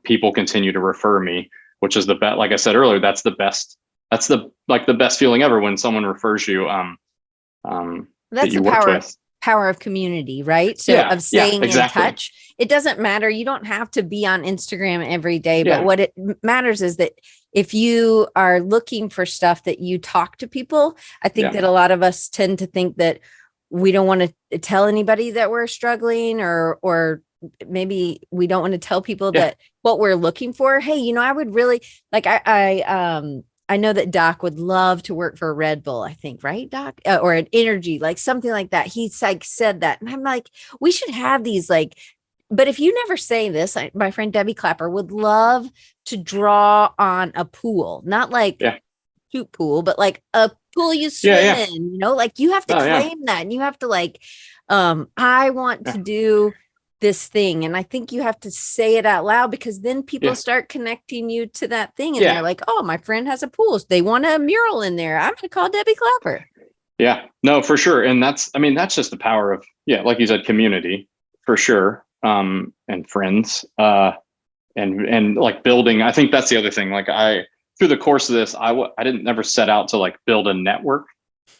people continue to refer me, which is the best. Like I said earlier, that's the best. That's the best feeling ever, when someone refers you, that's that you the worked with. Power of community, right? So of staying in touch. It doesn't matter. You don't have to be on Instagram every day, but what it matters is that if you are looking for stuff, that you talk to people. I think that a lot of us tend to think that we don't want to tell anybody that we're struggling, or maybe we don't want to tell people that what we're looking for. Hey, I would really like, I know that Doc would love to work for Red Bull, I think, right, Doc? Or an energy, like something like that. He's like said that. And I'm like, we should have these like But if you never say this, my friend Debbie Clapper would love to draw on a pool, not like cute pool, but like a pool you swim in, like you have to claim that, and you have to like, I want to do this thing. And I think you have to say it out loud, because then people start connecting you to that thing. And they're like, oh, my friend has a pool. They want a mural in there. I'm going to call Debbie Clapper. Yeah, no, for sure. And that's just the power of, like you said, community for sure. And friends, and like building. I think that's the other thing. Like through the course of this, I didn't never set out to like build a network.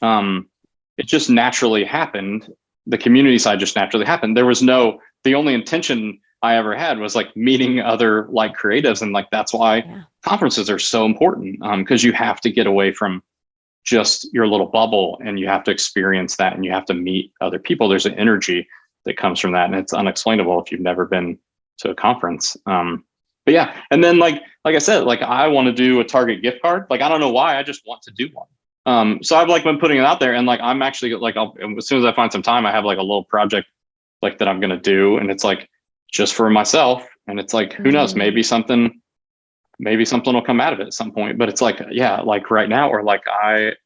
It just naturally happened. The community side just naturally happened. The only intention I ever had was like meeting other like creatives. And like, that's why conferences are so important. Cause you have to get away from just your little bubble, and you have to experience that, and you have to meet other people. There's an energy that comes from that, and it's unexplainable if you've never been to a conference. But yeah, and then like I said, like I want to do a Target gift card. Like I don't know why, I just want to do one. So I've like been putting it out there, and like I'm actually like, as soon as I find some time, I have like a little project like that I'm gonna do, and it's like just for myself, and it's like who knows, maybe something will come out of it at some point. But it's like, like right now, or like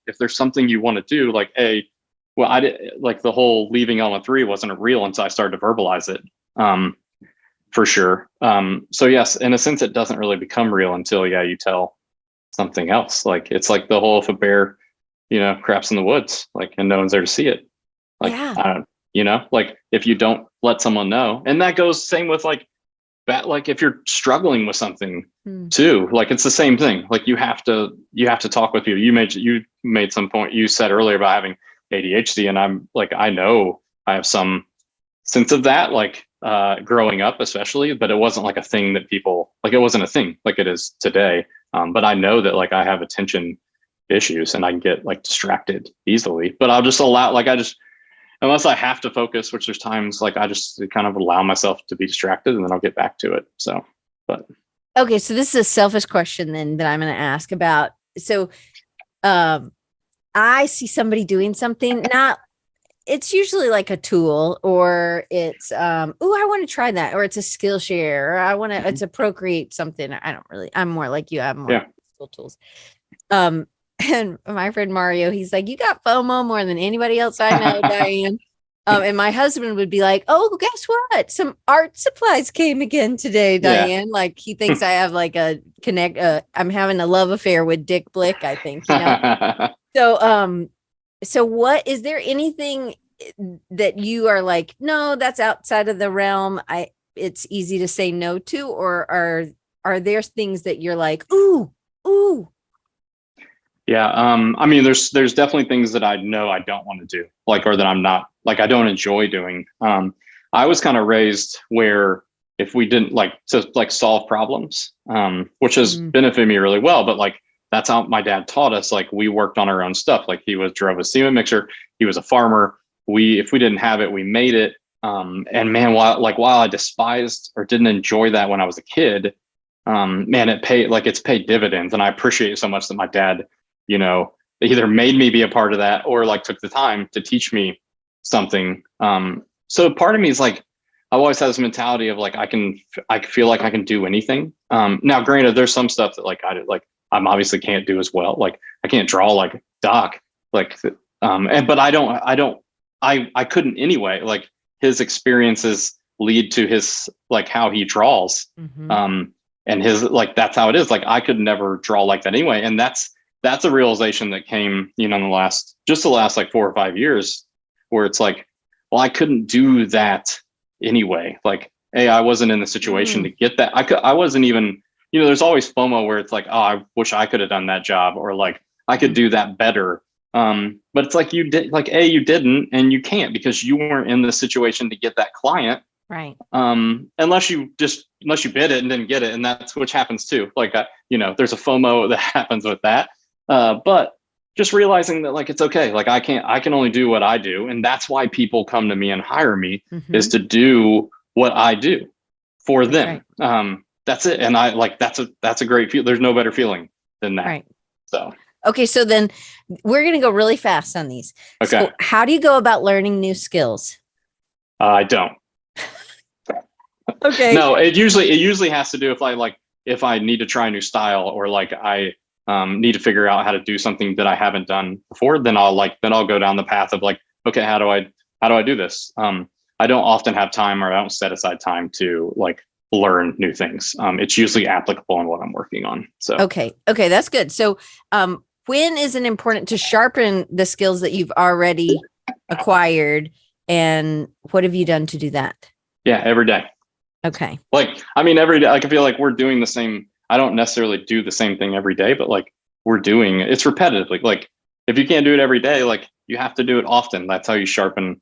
if there's something you want to do, like I did, like the whole leaving Element 3 wasn't real until I started to verbalize it, for sure. So yes, in a sense, it doesn't really become real until you tell something else. Like it's like the whole, if a bear, craps in the woods, like, and no one's there to see it. Like, like if you don't let someone know, and that goes same with like like if you're struggling with something too, like it's the same thing. Like you have to talk with people. You made some point, you said earlier about having ADHD, and I'm like, I know I have some sense of that, like growing up especially, but it wasn't like a thing that people, like it wasn't a thing like it is today. But I know that like I have attention issues, and I can get like distracted easily, but I'll just allow, like unless I have to focus, which there's times like I just kind of allow myself to be distracted, and then I'll get back to it. So, but. Okay. So this is a selfish question then that I'm going to ask about. So, I see somebody doing something, it's usually like a tool, or it's, I want to try that, or it's a Skillshare, or it's a Procreate something. I'm more like you. I have more skill tools. And my friend Mario, he's like, you got FOMO more than anybody else I know, Diane. And my husband would be like, oh, guess what? Some art supplies came again today, Diane. Like he thinks I have like I'm having a love affair with Dick Blick, I think, So what, is there anything that you are like, no, that's outside of the realm, it's easy to say no to, or are there things that you're like, ooh? Yeah. I mean, there's definitely things that I know I don't want to do, like, or that I'm not, like, I don't enjoy doing. I was kind of raised where if we didn't like to like solve problems, which has benefited me really well, but like, that's how my dad taught us. Like we worked on our own stuff. Like he drove a cement mixer. He was a farmer. If we didn't have it, we made it. And man, while I despised or didn't enjoy that when I was a kid, man, it's paid dividends. And I appreciate it so much that my dad, either made me be a part of that, or like took the time to teach me something. So part of me is like, I've always had this mentality of like, I feel like I can do anything. Now granted, there's some stuff that I'm obviously can't do as well. Like I can't draw like Doc, but I couldn't anyway. Like his experiences lead to his, like how he draws. And his, like, that's how it is. Like I could never draw like that anyway. And that's a realization that came, in the last like 4 or 5 years, where it's like, well, I couldn't do that anyway. Like, I wasn't in the situation to get that. I wasn't even, there's always FOMO where it's like, oh, I wish I could have done that job, or like I could do that better. But it's like you didn't, and you can't, because you weren't in the situation to get that client. Right. Unless you bid it and didn't get it. And which happens too. Like, there's a FOMO that happens with that. But just realizing that like, it's okay. Like I can only do what I do. And that's why people come to me and hire me, is to do what I do for them. Right. That's it. And I like, that's a great feel. There's no better feeling than that. Right. So. Okay. So then we're going to go really fast on these. Okay. So how do you go about learning new skills? I don't. Okay. No, it usually has to do if I need to try a new style, or like I need to figure out how to do something that I haven't done before, then I'll go down the path of like, okay, how do I do this? I don't often have time, or I don't set aside time to like learn new things. It's usually applicable in what I'm working on. So Okay, that's good. So when is it important to sharpen the skills that you've already acquired, and what have you done to do that? Yeah, every day. Okay. Like, I mean, every day, like, I feel like we're doing the same. I don't necessarily do the same thing every day, but like it's repetitively. Like, if you can't do it every day, like you have to do it often. That's how you sharpen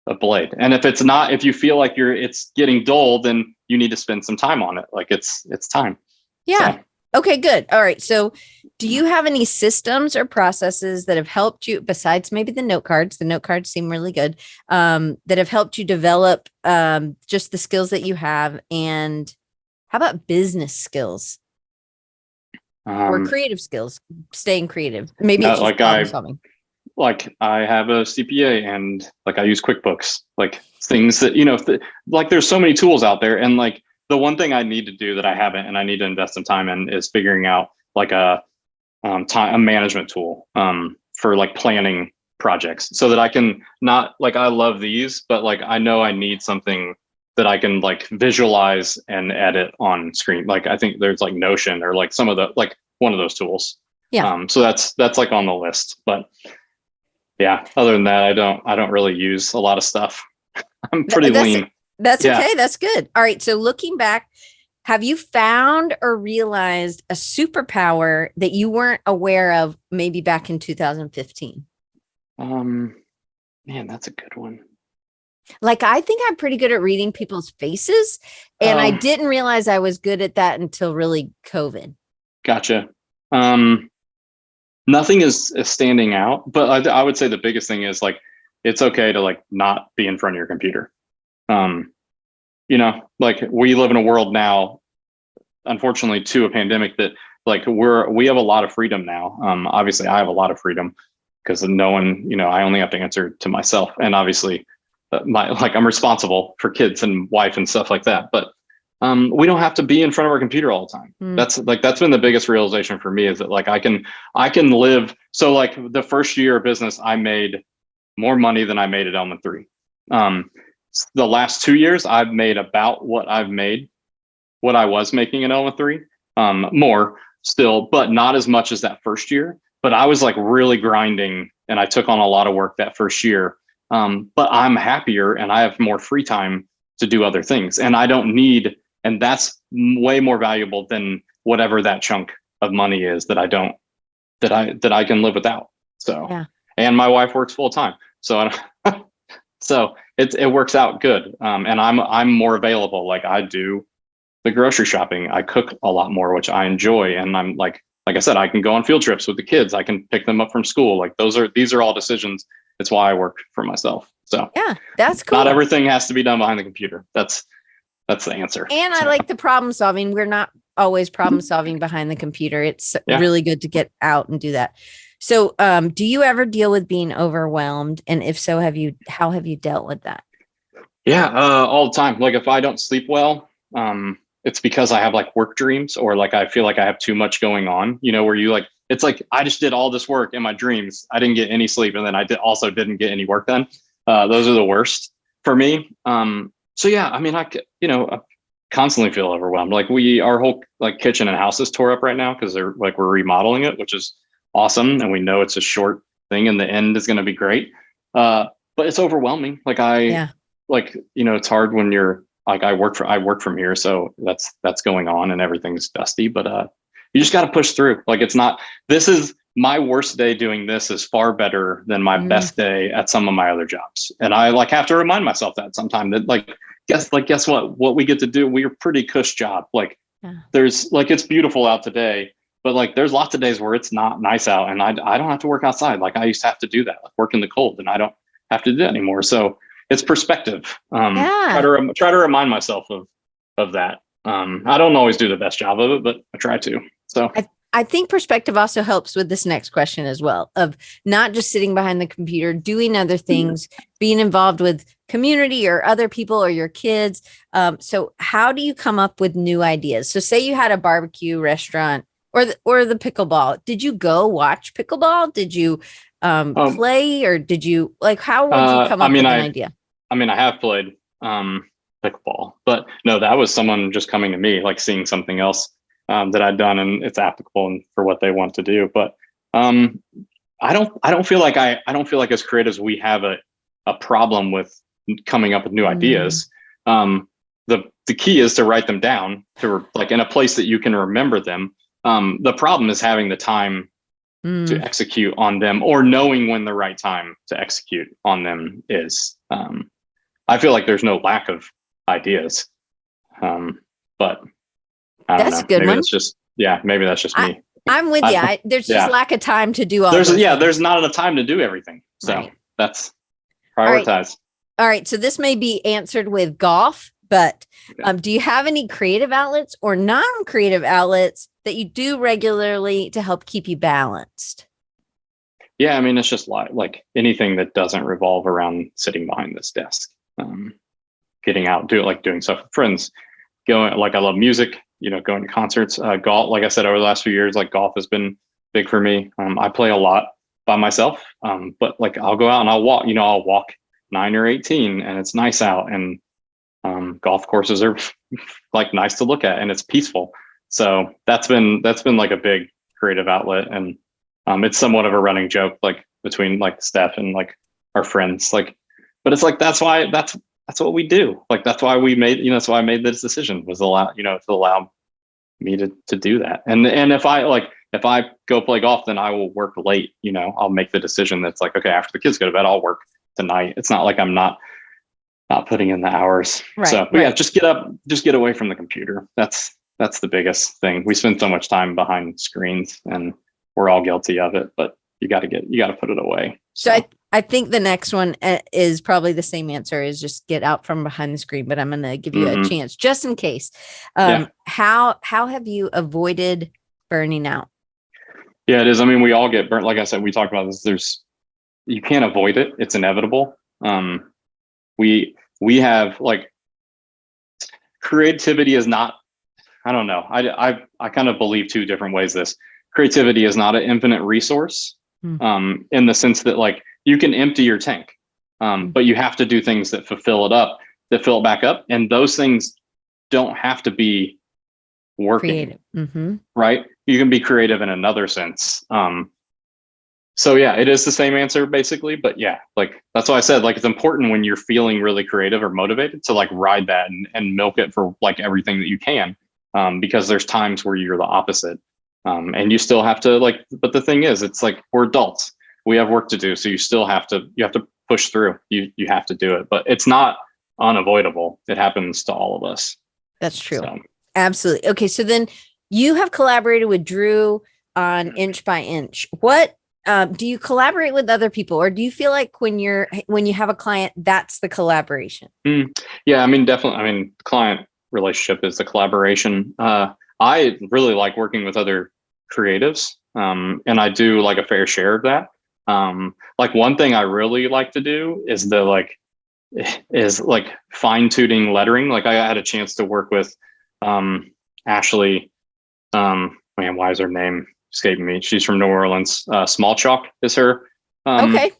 a blade. And if you feel like it's getting dull, then you need to spend some time on it. Like it's time. Yeah. So. Okay, good. All right. So do you have any systems or processes that have helped you, besides maybe the note cards? The note cards seem really good, that have helped you develop just the skills that you have. And how about business skills or creative skills, staying creative? Maybe it's just problem solving. Like I have a CPA, and like I use QuickBooks, like things that, like there's so many tools out there. And like the one thing I need to do that I haven't, and I need to invest some time in, is figuring out like a management tool for like planning projects, so that I can not like, I love these, but like I know I need something that I can like visualize and edit on screen. Like I think there's like Notion, or like some of the, like one of those tools. Yeah. So that's like on the list. But yeah, other than that, I don't really use a lot of stuff. I'm pretty lean. That's okay. That's good. All right. So looking back, have you found or realized a superpower that you weren't aware of maybe back in 2015? Man, that's a good one. Like, I think I'm pretty good at reading people's faces, and I didn't realize I was good at that until really COVID. Gotcha. Nothing is standing out, but I would say the biggest thing is like, it's okay to like not be in front of your computer. Like we live in a world now, unfortunately, to a pandemic, that like we have a lot of freedom now. Obviously I have a lot of freedom because no one, I only have to answer to myself, and obviously I'm responsible for kids and wife and stuff like that. But we don't have to be in front of our computer all the time. That's been the biggest realization for me, is that like I can live. So like the first year of business, I made more money than I made at Element 3. The last 2 years, I've made about what I was making in Element 3, more still, but not as much as that first year. But I was like really grinding, and I took on a lot of work that first year. But I'm happier, and I have more free time to do other things, and I don't need. And that's way more valuable than whatever that chunk of money is that I can live without. So, yeah. And my wife works full time, so so it works out good. And I'm more available. Like I do the grocery shopping, I cook a lot more, which I enjoy. And I'm like I said, I can go on field trips with the kids. I can pick them up from school. Like these are all decisions. It's why I work for myself. So yeah, that's cool. Not everything has to be done behind the computer. That's the answer. And I like the problem solving. We're not always problem solving behind the computer. It's really good to get out and do that. So do you ever deal with being overwhelmed? And if so, how have you dealt with that? Yeah, all the time. Like if I don't sleep well, it's because I have like work dreams, or like I feel like I have too much going on, where you like, it's like I just did all this work in my dreams. I didn't get any sleep, and then I also didn't get any work done. Those are the worst for me. So yeah, I mean, I constantly feel overwhelmed. Like our whole like kitchen and house is tore up right now because we're remodeling it, which is awesome, and we know it's a short thing, and the end is going to be great. But it's overwhelming. Like it's hard when you're like I work from here, so that's going on, and everything's dusty. But you just got to push through. Like this is my worst day doing this is far better than my best day at some of my other jobs. And I like have to remind myself that sometime, that guess what we get to do. We're a pretty cush job. Like there's like, it's beautiful out today, but like, there's lots of days where it's not nice out, and I don't have to work outside. Like I used to have to do that, like work in the cold, and I don't have to do that anymore. So it's perspective. Try to remind myself of that. I don't always do the best job of it, but I try to. So I think perspective also helps with this next question as well, of not just sitting behind the computer, doing other things, being involved with community or other people or your kids. So how do you come up with new ideas? So say you had a barbecue restaurant or the pickleball. Did you go watch pickleball? Did you play, or did you how would you come up with an idea? I have played pickleball, but no, that was someone just coming to me, like seeing something else that I'd done and it's applicable for what they want to do. But I don't feel like as creatives we have a problem with coming up with new ideas. The key is to write them down to like in a place that you can remember them. The problem is having the time to execute on them, or knowing when the right time to execute on them is. I feel like there's no lack of ideas, but I don't know. That's a good maybe one. That's just maybe that's just me. I'm with you. There's just lack of time to do all. There's not enough time to do everything, so that's prioritize. All right. So this may be answered with golf, but do you have any creative outlets or non-creative outlets that you do regularly to help keep you balanced? Yeah, I mean, it's just like anything that doesn't revolve around sitting behind this desk. Getting out, doing stuff with friends, going, I love music, going to concerts, golf. Like I said, over the last few years, like golf has been big for me. I play a lot by myself, but like I'll go out and I'll walk 9 or 18 and it's nice out, and golf courses are like nice to look at and it's peaceful. So that's been like a big creative outlet, and it's somewhat of a running joke, like between like Steph and like our friends, but it's like, that's what we do. Like, that's why we made, that's why I made this decision, was to allow me to do that. And if I go play golf, then I will work late, I'll make the decision that's like, okay, after the kids go to bed, I'll work tonight. It's not like I'm not putting in the hours. Right, so, but yeah, just get away from the computer. That's the biggest thing. We spend so much time behind screens and we're all guilty of it, but you got to put it away. So I think the next one is probably the same answer, is just get out from behind the screen, but I'm going to give you a chance just in case. How have you avoided burning out? Yeah, it is. I mean, we all get burnt. Like I said, we talked about this. You can't avoid it. It's inevitable. We have creativity is not, I don't know. I kind of believe two different ways. Creativity is not an infinite resource, in the sense that you can empty your tank, but you have to do things that fill it back up. And those things don't have to be working, right? You can be creative in another sense. So yeah, it is the same answer basically, but yeah, that's why I said, it's important when you're feeling really creative or motivated to ride that and milk it for everything that you can. Because there's times where you're the opposite. And you still have to but the thing is, it's we're adults, we have work to do. So you have to push through, you have to do it, but it's not unavoidable. It happens to all of us. That's true. So. Absolutely. Okay. So then you have collaborated with Drew on Inch by Inch. What, do you collaborate with other people, or do you feel like when you have a client, that's the collaboration? Yeah, I mean, definitely. I mean, client relationship is the collaboration. I really like working with other creatives, and I do a fair share of that. One thing I really like to do is fine tuning lettering. I had a chance to work with Ashley. Man, why is her name escaping me? She's from New Orleans. Small Chalk is her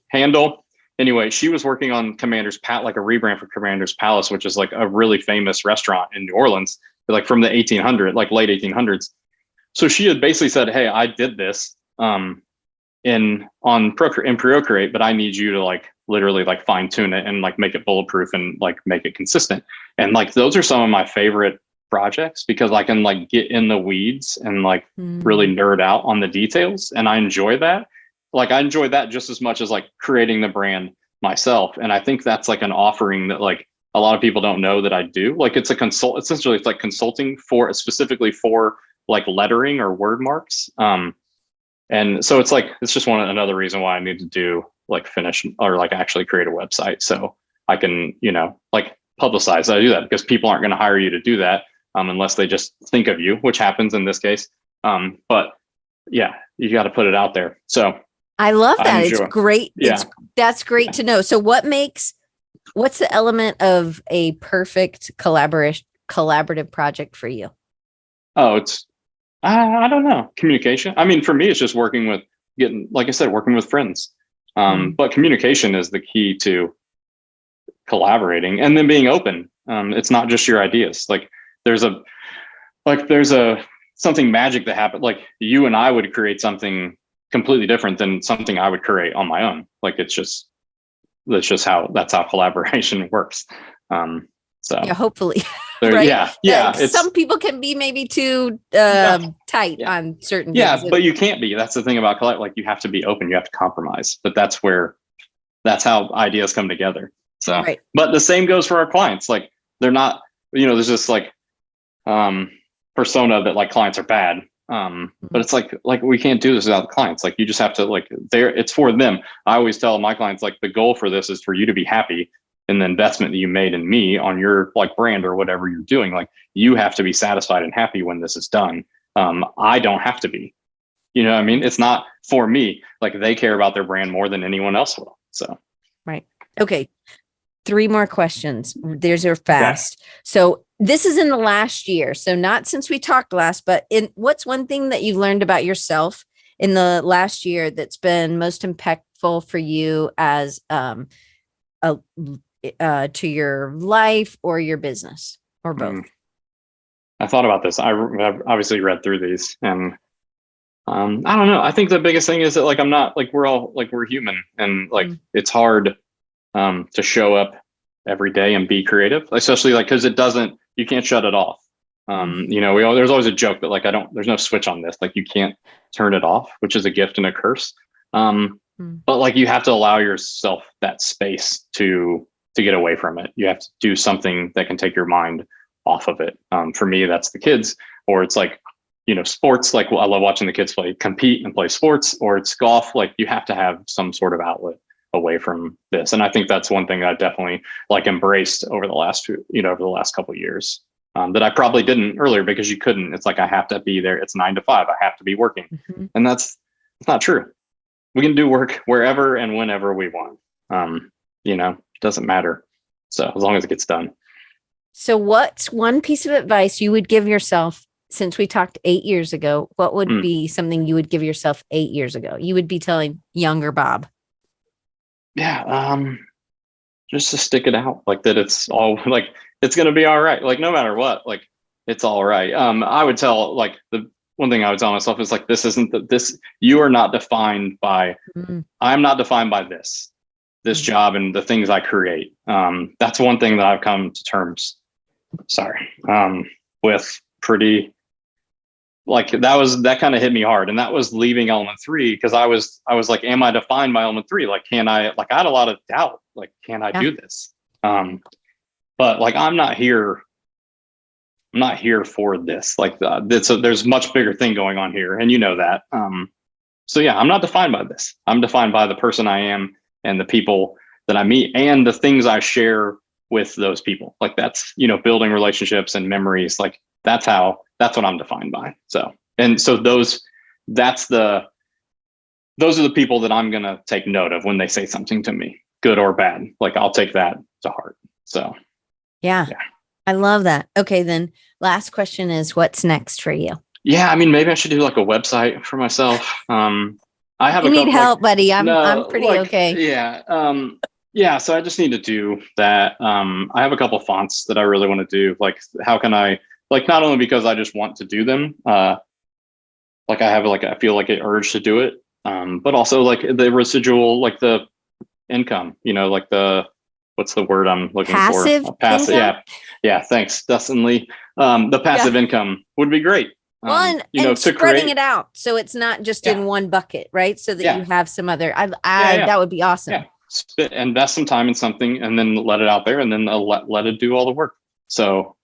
handle. Anyway, she was working on Commander's a rebrand for Commander's Palace, which is a really famous restaurant in New Orleans, from the 1800s, late 1800s. So she had basically said, "Hey, I did this in Procreate, but I need you to literally fine tune it and make it bulletproof and make it consistent." And those are some of my favorite projects, because I can get in the weeds and really nerd out on the details, and I enjoy that. I enjoy that just as much as creating the brand myself. And I think that's an offering that a lot of people don't know that I do. It's essentially it's consulting specifically for lettering or word marks. And so it's just another reason why I need to do finish or actually create a website, so I can, publicize that I do that, because people aren't going to hire you to do that unless they just think of you, which happens in this case. But yeah, you got to put it out there. So I love that. It's great. Yeah. That's great to know. So what makes What's the element of a perfect collaborative project for you? Oh, I don't know. Communication. I mean, for me, it's just like I said, working with friends. But communication is the key to collaborating, and then being open. It's not just your ideas. There's a, there's something magic that happened. Like you and I would create something completely different than something I would create on my own. That's how collaboration works. So yeah, hopefully. right? Yeah. Some people can be maybe too tight on certain things. Yeah, but you can't be. That's the thing about you have to be open. You have to compromise. But that's how ideas come together. So, right. But the same goes for our clients. They're not, there's this persona that clients are bad. But it's we can't do this without the clients. You just have to it's for them. I always tell my clients, the goal for this is for you to be happy in the investment that you made in me on your brand or whatever you're doing. You have to be satisfied and happy when this is done. I don't have to be, you know what I mean? It's not for me. They care about their brand more than anyone else will. So, right. Okay. 3 more questions. These are fast. Okay. So this is in the last year. So not since we talked last, but what's one thing that you learned about yourself in the last year that's been most impactful for you as to your life or your business or both? I thought about this. I've obviously read through these, and I don't know. I think the biggest thing is that I'm not we're human, and it's hard to show up every day and be creative, especially because you can't shut it off. There's always a joke that there's no switch on this. You can't turn it off, which is a gift and a curse. But you have to allow yourself that space to get away from it. You have to do something that can take your mind off of it. For me, that's the kids, or it's sports. I love watching the kids compete and play sports, or it's golf. You have to have some sort of outlet away from this. And I think that's one thing I've definitely embraced over the last couple of years, that I probably didn't earlier because you couldn't. It's I have to be there. It's 9 to 5. I have to be working. And it's not true. We can do work wherever and whenever we want. It doesn't matter. So as long as it gets done. So what's one piece of advice you would give yourself, since we talked 8 years ago? What would be something you would give yourself 8 years ago? You would be telling younger Bob. Yeah. Just to stick it out, that it's all it's going to be all right. No matter what, it's all right. I would tell the one thing I would tell myself is this isn't this, you are not defined by, I'm not defined by this job and the things I create. That's one thing that I've come to terms, with pretty, that kind of hit me hard. And that was leaving element 3. Because I was am I defined by element 3? Can I, I had a lot of doubt, can I do this? But I'm not here for this. There's a much bigger thing going on here, and that. So yeah, I'm not defined by this. I'm defined by the person I am and the people that I meet and the things I share with those people. That's, building relationships and memories. That's what I'm defined by. So those are the people that I'm going to take note of when they say something to me, good or bad. I'll take that to heart. So yeah. I love that. Okay. Then last question is, what's next for you? Yeah. I mean, maybe I should do a website for myself. I have you need help, buddy. I'm pretty okay. Yeah. Yeah. So I just need to do that. I have a couple of fonts that I really want to do. How can I, not only because I just want to do them, I have I feel an urge to do it. But also the residual, the income, what's the word I'm looking passive for? Passive. Income? Yeah. Thanks, Dustin Lee. The passive income would be great. Well, and spreading it out. So it's not just in one bucket, right? So that you have some other, that would be awesome. Yeah. Invest some time in something and then let it out there, and then let it do all the work. So,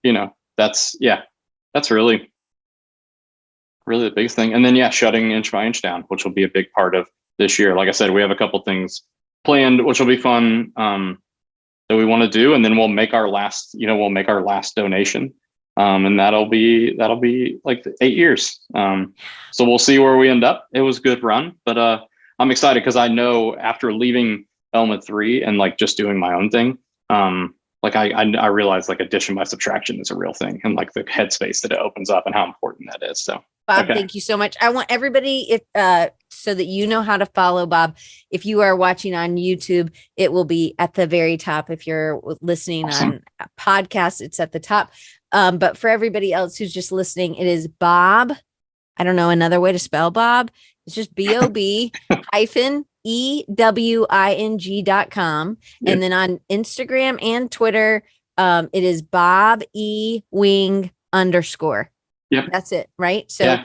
that's really, really the biggest thing. And then, shutting inch by inch down, which will be a big part of this year. Like I said, we have a couple things planned, which will be fun, that we want to do. And then we'll make our last donation. And that'll be 8 years. So we'll see where we end up. It was a good run, but I'm excited because I know after leaving Element 3 and just doing my own thing, like I realize like addition by subtraction is a real thing, and like the headspace that it opens up and how important that is. So Bob, thank you so much. I want everybody, so that you know how to follow Bob. If you are watching on YouTube, it will be at the very top. If you're listening on a podcast, it's at the top. But for everybody else who's just listening, it is Bob. I don't know another way to spell Bob. It's just BOB-EWING.com. And then on Instagram and Twitter, it is Bob Ewing _. Yep. That's it, right? So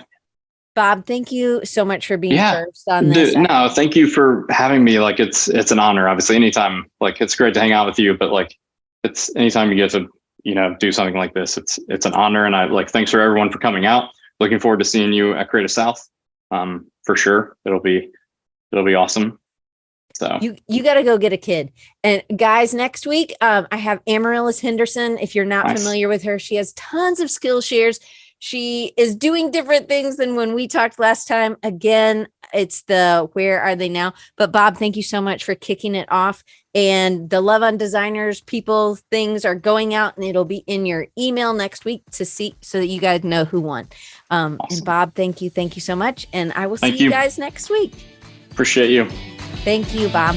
Bob, thank you so much for being first on this. No, thank you for having me. Like it's an honor, obviously. Anytime, like it's great to hang out with you, but like it's anytime you get to, do something like this, it's an honor. And I like, thanks for everyone for coming out. Looking forward to seeing you at Creative South. For sure. It'll be awesome. So you got to go get a kid. And guys, next week, I have Amaryllis Henderson. If you're not familiar with her, she has tons of skill shares. She is doing different things than when we talked last time. Again, it's the where are they now? But Bob, thank you so much for kicking it off. And the Love on Designers things are going out, and it'll be in your email next week to see, so that you guys know who won. Awesome. And Bob, thank you so much. And I will see you guys next week. Appreciate you. Thank you, Bob.